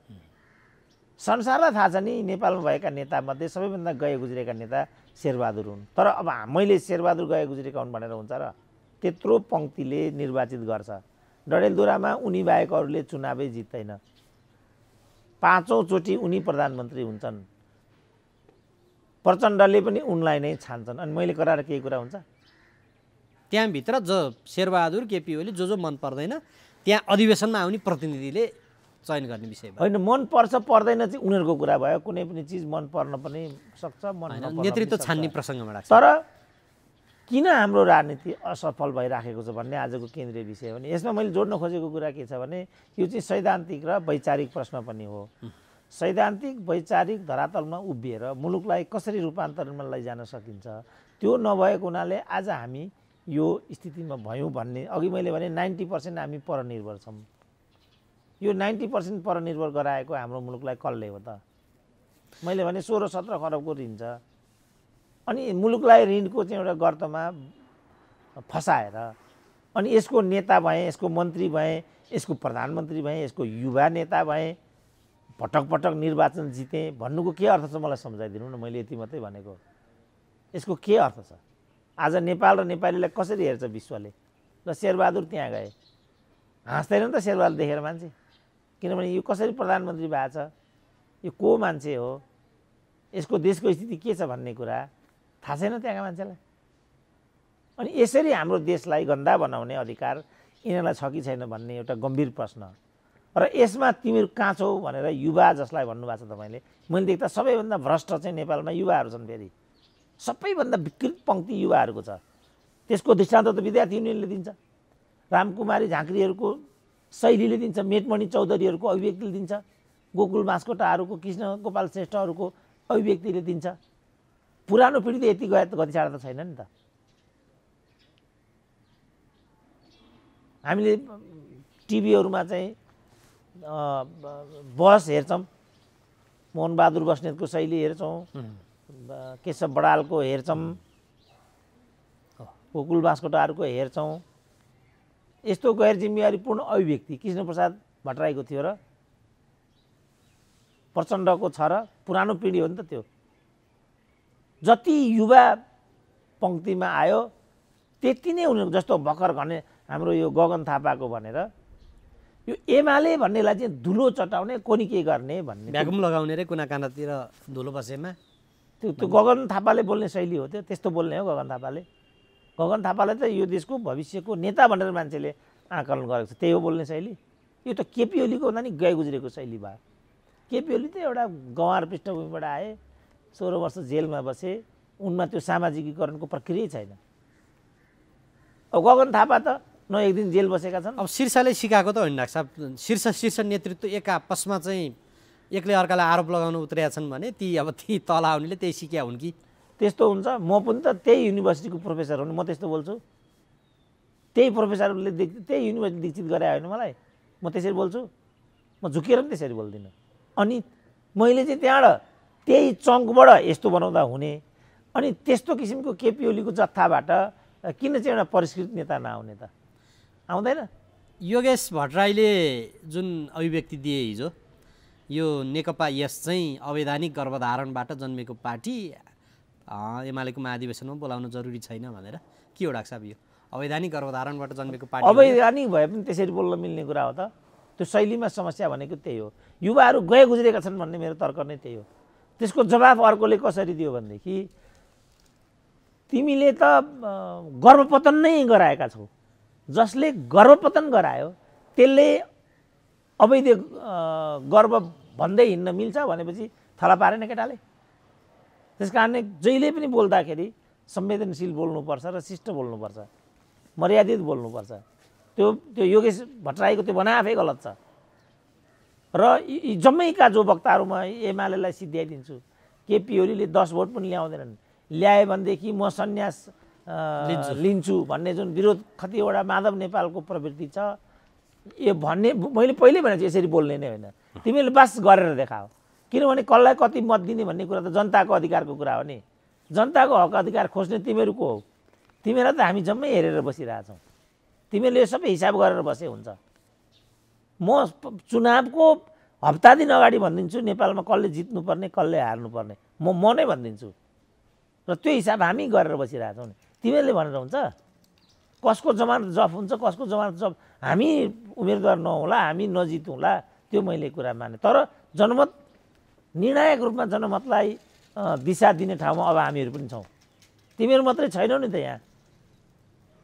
संसारलाई थाहा छ नि, नेपालमा भएका नेतामध्ये सबैभन्दा गए गुज्रेका नेता शेरबहादुर हुन्। तर अब मैले शेरबहादुर गए गुज्रेका हुन् भनेर हुन्छ र? त्यत्रो पङ्क्तिले निर्वाचित गर्छ। डडेलधुरामा उनी बाहेक अरूले चुनावै जित्दैन। 5औं चोटि उनी प्रधानमन्त्री हुन्छन्। प्रचण्डले पनि उनलाई नै छान्छन्। अनि मैले कराएर केही कुरा हुन्छ? त्यहाँभित्र शेरबहादुर, केपी ओली जो मन पर्दैन त्यहाँ अधिवेशनमा आउने प्रतिनिधिले चयन गर्ने विषय होइन। मन पर्छ पर्दैन चाहिँ उनीहरूको कुरा भयो। कुनै पनि चिज मन पर्न पनि सक्छ, मन नपर्न नेतृत्व छान्ने प्रसङ्गमा राख्छ। तर किन हाम्रो राजनीति असफल भइराखेको छ भन्ने आजको केन्द्रीय विषय हो। भने यसमा मैले जोड्न खोजेको कुरा के छ भने यो चाहिँ सैद्धान्तिक र वैचारिक प्रश्न पनि हो। सैद्धान्तिक वैचारिक धरातलमा उभिएर मुलुकलाई कसरी रूपान्तरणमा लैजान सकिन्छ त्यो नभएको हुनाले आज हामी यो स्थितिमा भयौँ भन्ने। अघि मैले भने 90% हामी परनिर्भर छौँ। यो 90% परनिर्भर गराएको हाम्रो मुलुकलाई कसले हो त? मैले भने 16-17 खरबको ऋण छ। अनि मुलुकलाई ऋणको चाहिँ एउटा गर्तमा फसाएर अनि यसको नेता भएँ, यसको मन्त्री भएँ, यसको प्रधानमन्त्री भएँ, यसको युवा नेता भएँ, पटक पटक निर्वाचन जितेँ भन्नुको के अर्थ छ मलाई सम्झाइदिनु न। मैले यति मात्रै भनेको। यसको के अर्थ छ? आज नेपाल र नेपालीलाई कसरी हेर्छ विश्वले? ल शेरबहादुर त्यहाँ गए, हाँस्दैन त शेरबहादुर देखेर मान्छे? किनभने यो कसरी प्रधानमन्त्री भएको छ, यो को मान्छे हो, यसको देशको स्थिति के छ भन्ने कुरा थाहा छैन त्यहाँका मान्छेलाई। अनि यसरी हाम्रो देशलाई गन्दा बनाउने अधिकार यिनीहरूलाई छ कि छैन भन्ने एउटा गम्भीर प्रश्न। र यसमा तिमीहरू कहाँ छौ भनेर युवा जसलाई भन्नुभएको छ तपाईँले, मैले देख्दा सबैभन्दा भ्रष्ट चाहिँ नेपालमा युवाहरू छन्। फेरि सबैभन्दा विकृत पङ्क्ति युवाहरूको छ। त्यसको दृष्टान्त त विद्यार्थी युनियनले दिन्छ, रामकुमारी झाँक्रीहरूको शैलीले दिन्छ, मेटमणि चौधरीहरूको अभिव्यक्तिले दिन्छ, गोकुल बास्कोटाहरूको, कृष्ण गोपाल श्रेष्ठहरूको अभिव्यक्तिले दिन्छ। पुरानो पिँढी त यति गए त गति छाडा त छैन नि त। हामीले टिभीहरूमा चाहिँ बहस हेर्छौँ, मोहनबहादुर बस्नेतको शैली हेर्छौँ, केशव बडालको हेर्छौँ, गोकुल बास्कोटाहरूको हेर्छौँ। यस्तो गैर जिम्मेवारीपूर्ण अभिव्यक्ति कृष्णप्रसाद भट्टराईको थियो र प्रचण्डको छ र पुरानो पिँढी हो नि त त्यो। जति युवा पङ्क्तिमा आयो त्यति नै उनीहरूको जस्तो भर्खर भने हाम्रो यो गगन थापाको भनेर यो एमाले भन्नेलाई चाहिँ धुलो चटाउने, कोनी के गर्ने भन्ने, भ्याकुम लगाउने रे कुना कानातिर धुलो बसेमा त्यो गगन थापाले बोल्ने शैली हो त्यो। त्यस्तो बोल्ने हो गगन थापाले। गगन थापाले त यो देशको भविष्यको नेता भनेर मान्छेले आकलन गरेको छ, त्यही हो बोल्ने शैली। यो त केपी ओलीको भन्दा नि गए गुज्रेको शैली भयो। केपी ओली त एउटा गँवार पृष्ठभूमिबाट आए, 16 वर्ष जेलमा बसे, उनमा त्यो सामाजिकीकरणको प्रक्रिया छैन। अब गगन थापा त न एक दिन जेल बसेका छन्। अब शीर्षले सिकाएको त होइन डाक्टर साहब, शीर्ष नेतृत्व एक आपसमा चाहिँ एकले अर्कालाई आरोप लगाउन उत्रेका छन् भने ती तल आउनेले त्यही सिक्या हुन् कि? त्यस्तो हुन्छ। म पनि त त्यही युनिभर्सिटीको प्रोफेसर हो नि, म त्यस्तो बोल्छु। त्यही प्रोफेसरले त्यही युनिभर्सिटी दीक्षित गरे होइन मलाई, म त्यसरी बोल्छु? म झुकेर पनि त्यसरी बोल्दिनँ। अनि मैले चाहिँ त्यहाँबाट त्यही चङ्कबाट यस्तो बनाउँदा हुने, अनि त्यस्तो किसिमको केपी ओलीको जत्थाबाट किन चाहिँ एउटा परिष्कृत नेता नआउने त? आउँदैन। योगेश भट्टराईले जुन अभिव्यक्ति दिए हिजो, यो नेकपा यस चाहिँ अवैधानिक गर्भधारणबाट जन्मेको पार्टी एमालेको महाधिवेशनमा बोलाउन जरुरी छैन भनेर, के हो डाक्टर साहब यो अवैधानिक गर्भधारणबाट जन्मेको पार्टी? अवैधानिक भए पनि त्यसरी बोल्न मिल्ने कुरा हो त? त्यो शैलीमा समस्या भनेको त्यही हो। युवाहरू गए गुज्रेका छन् भन्ने मेरो तर्क नै त्यही हो। त्यसको जवाफ अर्कोले कसरी दियो भनेदेखि तिमीले त गर्भपतन नै गराएका छौ। जसले गर्भपतन गरायो त्यसले अवैध गर्भ भन्दै हिँड्न मिल्छ भनेपछि थला पारेन केटाले। त्यस कारणले जहिले पनि बोल्दाखेरि संवेदनशील बोल्नुपर्छ र शिष्ट बोल्नुपर्छ, मर्यादित बोल्नुपर्छ। त्यो योगेश भट्टराईको त्यो भनाइ आफै गलत छ। र यी जम्मैका जो वक्ताहरू म एमालेलाई सिद्ध्याइदिन्छु, केपी ओलीले 10 भोट पनि ल्याउँदैनन्, ल्याए भनेदेखि म सन्यास लिन्छु भन्ने जुन विरोध कतिवटा माधव नेपालको प्रवृत्ति छ, यो भन्ने मैले पहिल्यै भनेको छु, यसरी बोल्ने नै होइन। तिमीले बस गरेर देखाओ। किनभने कसलाई कति मत दिने भन्ने कुरा त जनताको अधिकारको कुरा हो नि। जनताको हक अधिकार खोज्ने तिमीहरू को हो? तिमीलाई त हामी जम्मै हेरेर बसिरहेछौँ। तिमीहरूले यो सबै हिसाब गरेर बसे हुन्छ। म चुनावको हप्ता दिन अगाडि भनिदिन्छु नेपालमा कसले जित्नुपर्ने कसले हार्नुपर्ने, म नै भनिदिन्छु। र त्यो हिसाब हामी गरेर बसिरहेछौँ नि। तिमीहरूले भनेर हुन्छ? कसको जमानत जफ हुन्छ, कसको जमानत जफ, हामी उम्मेदवार नहोला, हामी नजितौँला, त्यो मैले कुरा माने। तर जनमत निर्णायक रूपमा जनमतलाई दिशा दिने ठाउँमा अब हामीहरू पनि छौँ। तिमीहरू मात्रै छैनौ नि त यहाँ।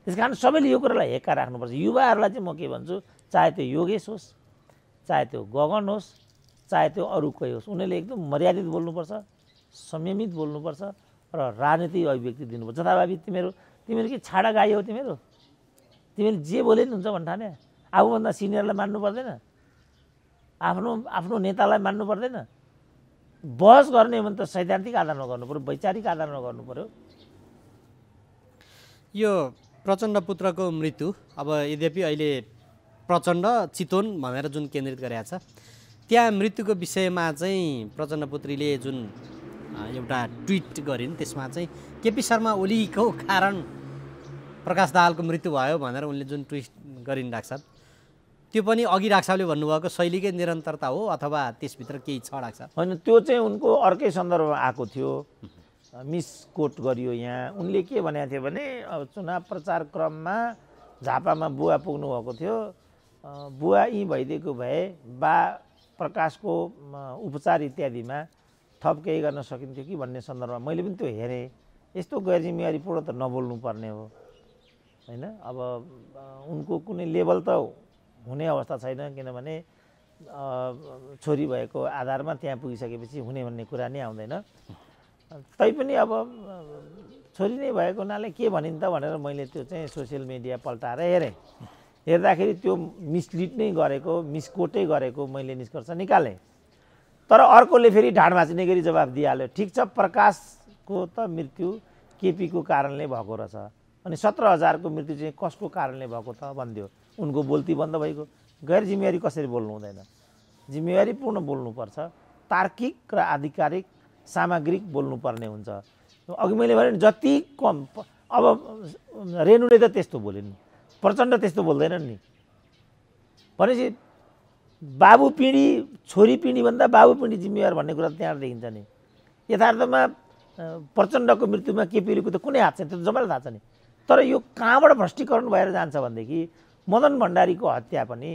त्यस कारण सबैले यो कुरालाई हेक्का राख्नुपर्छ। युवाहरूलाई चाहिँ म के भन्छु, चाहे त्यो योगेश होस्, चाहे त्यो गगन होस्, चाहे त्यो अरू कोही होस्, उनीहरूले एकदम मर्यादित बोल्नुपर्छ, संयमित बोल्नुपर्छ र राजनीतिक अभिव्यक्ति दिनुपर्छ। जथाभावी तिमीहरू के छाडा गाई हो? तिमीले जे बोले नि हुन्छ भन्ठाने? आफूभन्दा सिनियरलाई मान्नु पर्दैन? आफ्नो नेतालाई मान्नु पर्दैन? बहस गर्ने भने त सैद्धान्तिक आधारमा गर्नु पर्यो, वैचारिक आधारमा गर्नु पर्यो। यो प्रचण्ड पुत्रको मृत्यु अब यद्यपि अहिले प्रचण्ड चितवन भनेर जुन केन्द्रित गरेका छ, त्यहाँ मृत्युको विषयमा चाहिँ प्रचण्ड पुत्रीले जुन एउटा ट्विट गरिन्, त्यसमा चाहिँ केपी शर्मा ओलीको कारण प्रकाश दाहालको मृत्यु भयो भनेर उनले जुन ट्विट गरिन् डाक्टर साहब, त्यो पनि अघि डाक्टर साहबले भन्नुभएको शैलीकै निरन्तरता हो अथवा त्यसभित्र केही छ डाक्टर साहब? होइन, त्यो चाहिँ उनको अर्कै सन्दर्भमा आएको थियो, मिसकोट गरियो। यहाँ उनले के भनेको थियो भने अब चुनाव प्रचार क्रममा झापामा बुवा पुग्नु भएको थियो, बुवा यहीँ भइदिएको भए बा प्रकाशको उपचार इत्यादिमा थप केही गर्न सकिन्थ्यो कि भन्ने सन्दर्भमा मैले पनि त्यो हेरेँ। यस्तो गैर जिम्मेवारीपूर्ण त नबोल्नु पर्ने हो होइन। अब उनको कुनै लेभल त हुने अवस्था छैन, किनभने छोरी भएको आधारमा त्यहाँ पुगिसकेपछि हुने भन्ने कुरा नै आउँदैन। तैपनि अब छोरी नै भएको हुनाले के भनिन् त भनेर मैले त्यो चाहिँ सोसियल मिडिया पल्टाएर हेरेँ। हेर्दाखेरि त्यो मिसलिड नै गरेको, मिसकोटै गरेको मैले निष्कर्ष निकालेँ। तर अर्कोले फेरि ढाड भाँच्ने गरी जवाब दिइहाल्यो, ठिक छ प्रकाशको त मृत्यु केपीको कारणले भएको रहेछ, अनि 17,000को मृत्यु चाहिँ कसको कारणले भएको त भनिदियो। उनको बोल्ती बन्द भइगयो। गैर जिम्मेवारी कसरी बोल्नु हुँदैन? जिम्मेवारीपूर्ण बोल्नुपर्छ, तार्किक र आधिकारिक सामग्रिक बोल्नुपर्ने हुन्छ। अघि मैले भने जति कम, अब रेणुले त त्यस्तो बोलिन्, प्रचण्ड त्यस्तो बोल्दैनन् नि। भनेपछि बाबु पिँढी छोरी पिँढीभन्दा बाबु पिँढी जिम्मेवार भन्ने कुरा त्यहाँ देखिन्छ नि। यथार्थमा प्रचण्डको मृत्युमा केपीको त कुनै हात छैन, त्यो जम्मैलाई थाहा छ नि। तर यो कहाँबाट भ्रष्टीकरण भएर जान्छ भनेदेखि मदन भण्डारीको हत्या पनि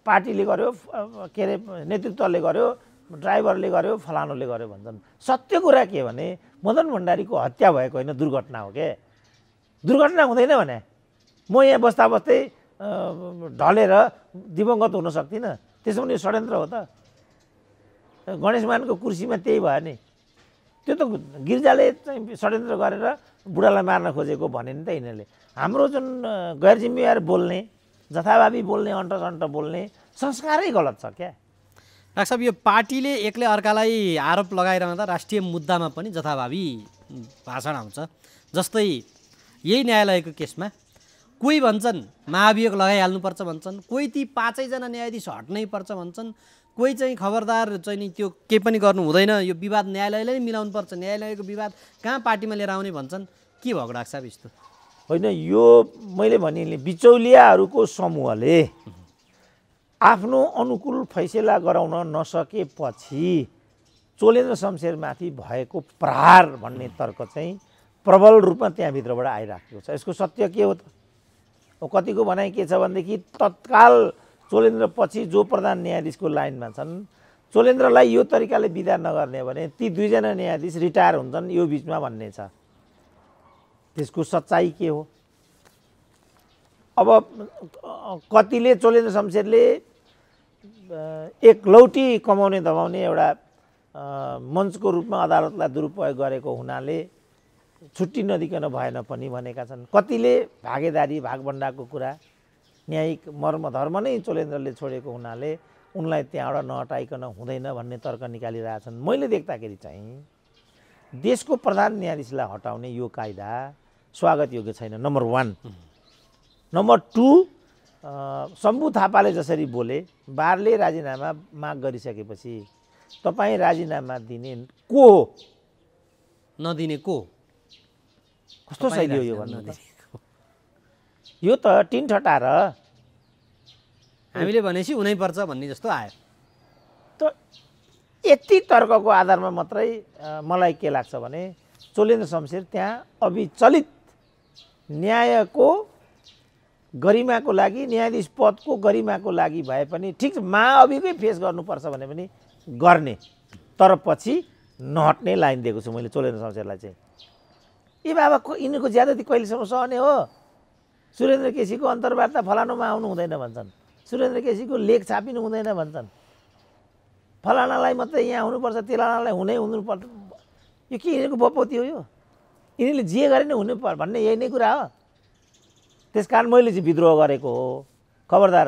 पार्टीले गर्यो, के अरे नेतृत्वले गर्यो, ड्राइभरले गर्यो, फलानुले गर्यो भन्छन्। सत्य कुरा के भने मदन भण्डारीको हत्या भएको होइन, दुर्घटना हो के। दुर्घटना हुँदैन भने म यहाँ बस्दा बस्दै ढलेर दिवंगत हुन सक्दिनँ, त्यसो भने षड्यन्त्र हो त। गणेशमानको कुर्सीमा त्यही भयो नि। त्यो त गिर्जाले चाहिँ षड्यन्त्र गरेर बुढालाई मार्न खोजेको भने नि त यिनीहरूले। हाम्रो जुन गैर जिम्मेवार बोल्ने, जथाभावी बोल्ने, अन्टसन्ट बोल्ने संस्कारै गलत छ क्या। डाक्टर साहब, यो पार्टीले एक्लै अर्कालाई आरोप लगाइरहँदा राष्ट्रिय मुद्दामा पनि जथाभावी भाषण आउँछ। जस्तै यही न्यायालयको केसमा कोही भन्छन् महाभियोग लगाइहाल्नुपर्छ भन्छन्, कोही ती 5जना न्यायाधीश हट्नै पर्छ भन्छन्, कोही चाहिँ खबरदार चाहिँ नि त्यो केही पनि गर्नु हुँदैन, यो विवाद न्यायालयले नै मिलाउनुपर्छ, न्यायालयको विवाद कहाँ पार्टीमा लिएर आउने भन्छन्। के भएको डाक्टर साहब यस्तो? होइन, यो मैले भने बिचौलियाहरूको समूहले आफ्नो अनुकूल फैसला गराउन नसकेपछि चोलेन्द्र शमशेरमाथि भएको प्रहार भन्ने तर्क चाहिँ प्रबल रूपमा त्यहाँभित्रबाट आइराखेको छ। यसको सत्य के हो त? कतिको भनाइ के छ भनेदेखि तत्काल चोलेन्द्रपछि जो प्रधान न्यायाधीशको लाइनमा छन्, चोलेन्द्रलाई यो तरिकाले बिदा नगर्ने भने ती 2जना न्यायाधीश रिटायर हुन्छन् यो बिचमा भन्ने छ। त्यसको सच्चाइ के हो? अब कतिले चोलेन्द्र शमशेरले एक लौटी कमाउने दबाउने एउटा मञ्चको रूपमा अदालतलाई दुरुपयोग गरेको हुनाले छुट्टी नदिकन भएन पनि भनेका छन्। कतिले भागेदारी भागभण्डाको कुरा न्यायिक मर्मधर्म नै चोलेन्द्रले छोडेको हुनाले उनलाई त्यहाँबाट नहटाइकन हुँदैन भन्ने तर्क निकालिरहेछन्। मैले देख्दाखेरि चाहिँ देशको प्रधान न्यायाधीशलाई हटाउने यो कायदा स्वागत योग्य छैन, नम्बर 1। नम्बर 2, शम्भु थापाले जसरी बोले, बारले राजीनामा माग गरिसकेपछि तपाईँ राजीनामा दिने को हो? नदिने को? कस्तो शैली हो यो भन्नु त? यो त टिन ठटार हामीले भनेपछि उनै पर्छ भन्ने जस्तो आयो। त यति तर्कको आधारमा मात्रै मलाई के लाग्छ भने चोलेन्द्र शमशेर त्यहाँ अविचलित न्यायको गरिमाको लागि, न्यायाधीश पदको गरिमाको लागि भए पनि ठिक छ, महाअभिकै फेस गर्नुपर्छ भने पनि गर्ने, तर पछि नहट्ने लाइन दिएको छु मैले चोलेन्द्र शमशेरलाई चाहिँ। ए बाबा, यिनीहरूको ज्यादती कहिलेसम्म सहने हो? सुरेन्द्र केसीको अन्तर्वार्ता फलानुमा आउनु हुँदैन भन्छन्, सुरेन्द्र केसीको लेख छापिनु हुँदैन भन्छन्, फलानालाई मात्रै यहाँ हुनुपर्छ, तेलानालाई हुनुपर्छ। यो के यिनीहरूको बपौती हो? यो यिनीहरूले जे गरे नै हुनु पर्छ भन्ने यही नै कुरा हो। त्यस कारण मैले चाहिँ विद्रोह गरेको हो। खबरदार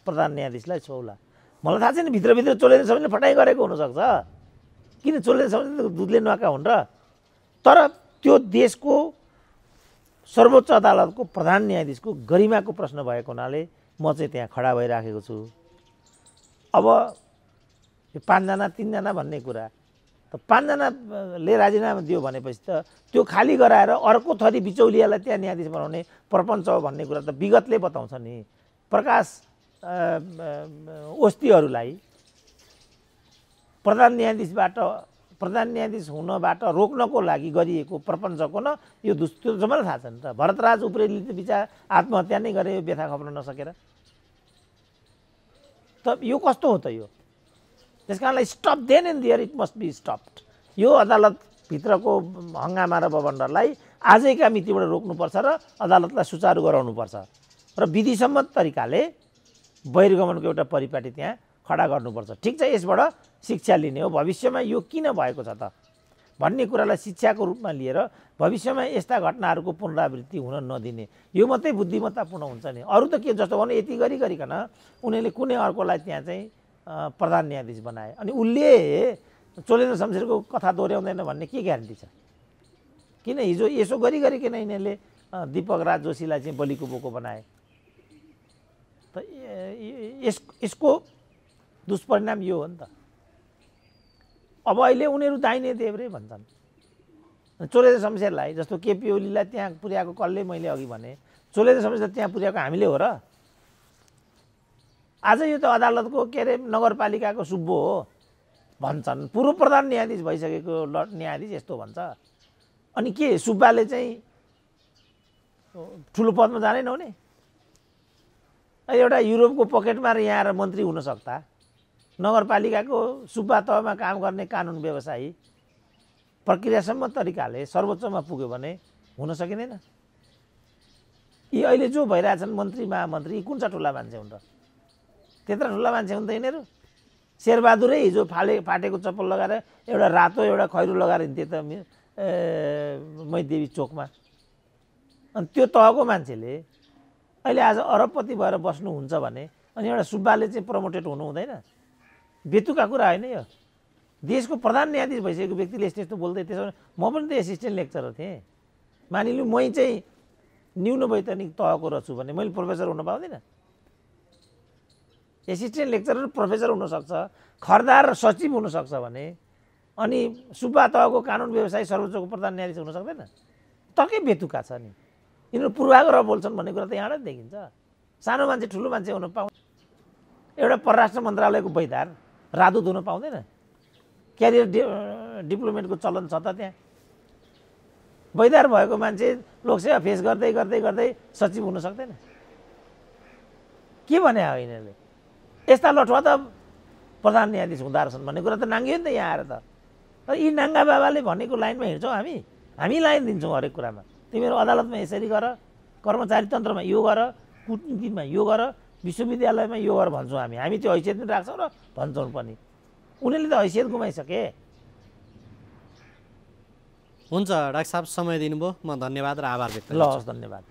प्रधान न्यायाधीशलाई छौला। मलाई थाहा छैन भित्रभित्र चोलेन्द्र शमशेरले फटाइ गरेको हुनसक्छ, किन चोलेन्द्र शमशेर दुधले नुहाएका हुन् र? तर त्यो देशको सर्वोच्च अदालतको प्रधान न्यायाधीशको गरिमाको प्रश्न भएको हुनाले म चाहिँ त्यहाँ खडा भइराखेको छु। अब यो 5 जना 3 जना भन्ने कुरा त 5 जनाले राजीनामा दियो भनेपछि त त्यो खाली गराएर अर्को थरी बिचौलियालाई त्यहाँ न्यायाधीश बनाउने प्रपञ्च हो भन्ने कुरा त विगतले बताउँछ नि। प्रकाश ओस्तीहरूलाई प्रधान न्यायाधीश हुनबाट रोक्नको लागि गरिएको प्रपञ्चको न यो दुस्तो मलाई थाहा छ नि त। भरतराज उप्रेतीले त बिचारा आत्महत्या नै गरे यो व्यथा खप्न नसकेर। त यो कस्तो हो त यो? त्यस कारणलाई stop then and there it must be stopped. यो अदालतभित्रको हङ्गामा र बबन्डरलाई आजैका मितिबाट रोक्नुपर्छ र अदालतलाई सुचारू गराउनुपर्छ र विधिसम्मत तरिकाले बहिर्गमनको एउटा परिपाटी त्यहाँ खडा गर्नुपर्छ। ठिक छ, यसबाट शिक्षा लिने हो। भविष्यमा यो किन भएको छ त भन्ने कुरालाई शिक्षाको रूपमा लिएर भविष्यमा यस्ता घटनाहरूको पुनरावृत्ति हुन नदिने, यो मात्रै बुद्धिमत्तापूर्ण हुन्छ नि। अरू त के जस्तो भने यति गरिकन उनीहरूले कुनै अर्कोलाई त्यहाँ चाहिँ प्रधान न्यायाधीश बनाए अनि उसले चोलेन्द्र शमशेरको कथा दोहोऱ्याउँदैन भन्ने के ग्यारेन्टी छ? किन हिजो यसो गरिकन यिनीहरूले दीपक राज जोशीलाई चाहिँ बलिको बोको बनाए? त यसको दुष्परिणाम यो हो नि त। अब अहिले उनीहरू दाहिने देब्रे भन्छन्। चोलेन्द्र शमशेरलाई जस्तो केपी ओलीलाई त्यहाँ पुर्याएको कसले? मैले अघि भने चोलेन्द्र शमशेर त्यहाँ पुर्याएको हामीले हो र? आज यो त अदालतको के अरे नगरपालिकाको सुब्बो हो भन्छन्। पूर्व प्रधान न्यायाधीश भइसकेको न्यायाधीश यस्तो भन्छ। अनि के सुब्बाले चाहिँ ठुलो पदमा जानै नहुने? एउटा युरोपको पकेटमा यहाँ आएर मन्त्री हुन सक्दा नगरपालिकाको सुब्बा तहमा काम गर्ने कानुन व्यवसायी प्रक्रियासम्म तरिकाले सर्वोच्चमा पुग्यो भने हुन सकिँदैन। यी अहिले जो भइरहेछन् मन्त्री महामन्त्री कुन चाहिँ ठुला मान्छे हुन् र? त्यत्रो ठुला मान्छे हुन् त यिनीहरू? शेरबहादुरै हिजो फाटेको चप्पल लगाएर एउटा रातो एउटा खैरो लगाएर हिँड्थे त मैदेवी चोकमा। अनि त्यो तहको मान्छेले अहिले आज अरबपति भएर बस्नुहुन्छ भने अनि एउटा सुब्बाले चाहिँ प्रमोटेड हुनु हुँदैन? बेतुका कुरा होइन यो। देशको प्रधान न्यायाधीश भइसकेको व्यक्तिले यस्तो यस्तो बोल्दै, त्यसो भने म पनि त एसिस्टेन्ट लेक्चरर थिएँ। मानिलिउँ मै चाहिँ न्यून वैतनिक तहको रहेछु भने मैले प्रोफेसर हुन पाउँदिनँ? एसिस्टेन्ट लेक्चरर प्रोफेसर हुनसक्छ, खर्दार सचिव हुनसक्छ भने अनि सुब्बा तहको कानुन व्यवसायी सर्वोच्चको प्रधान न्यायाधीश हुन सक्दैन? तर्कै बेतुका छ नि। यिनीहरू पूर्वाग्रह बोल्छन् भन्ने कुरा त यहाँबाट देखिन्छ। सानो मान्छे ठुलो मान्छे हुन पाउँदैन। एउटा परराष्ट्र मन्त्रालयको बैधार राजदूत हुन पाउँदैन? क्यारियर डिप्लोमेटको चलन छ त त्यहाँ। बैधार भएको मान्छे लोकसेवा फेस गर्दै गर्दै गर्दै सचिव हुन सक्दैन? के भने हो यिनीहरूले? यस्ता लठुवा त प्रधान न्यायाधीश हुँदो रहेछन् भन्ने कुरा त नाङ्गियो नि त यहाँ आएर त। तर यी नाङ्गा बाबाले भनेको लाइनमा हिँड्छौँ हामी लाइन दिन्छौँ हरेक कुरामा। तिमीहरू अदालतमा यसरी गर, कर्मचारी तन्त्रमा यो गर, कुटनीतिमा यो गर, विश्वविद्यालयमा यो गर भन्छौँ हामी त्यो हैसियत पनि राख्छौँ र भन्छौँ पनि। उनीहरूले त हैसियत गुमाइसके। हुन्छ डाक्टर साहब, समय दिनुभयो, म धन्यवाद र आभार व्यक्त गर्छु। ल हस्, धन्यवाद।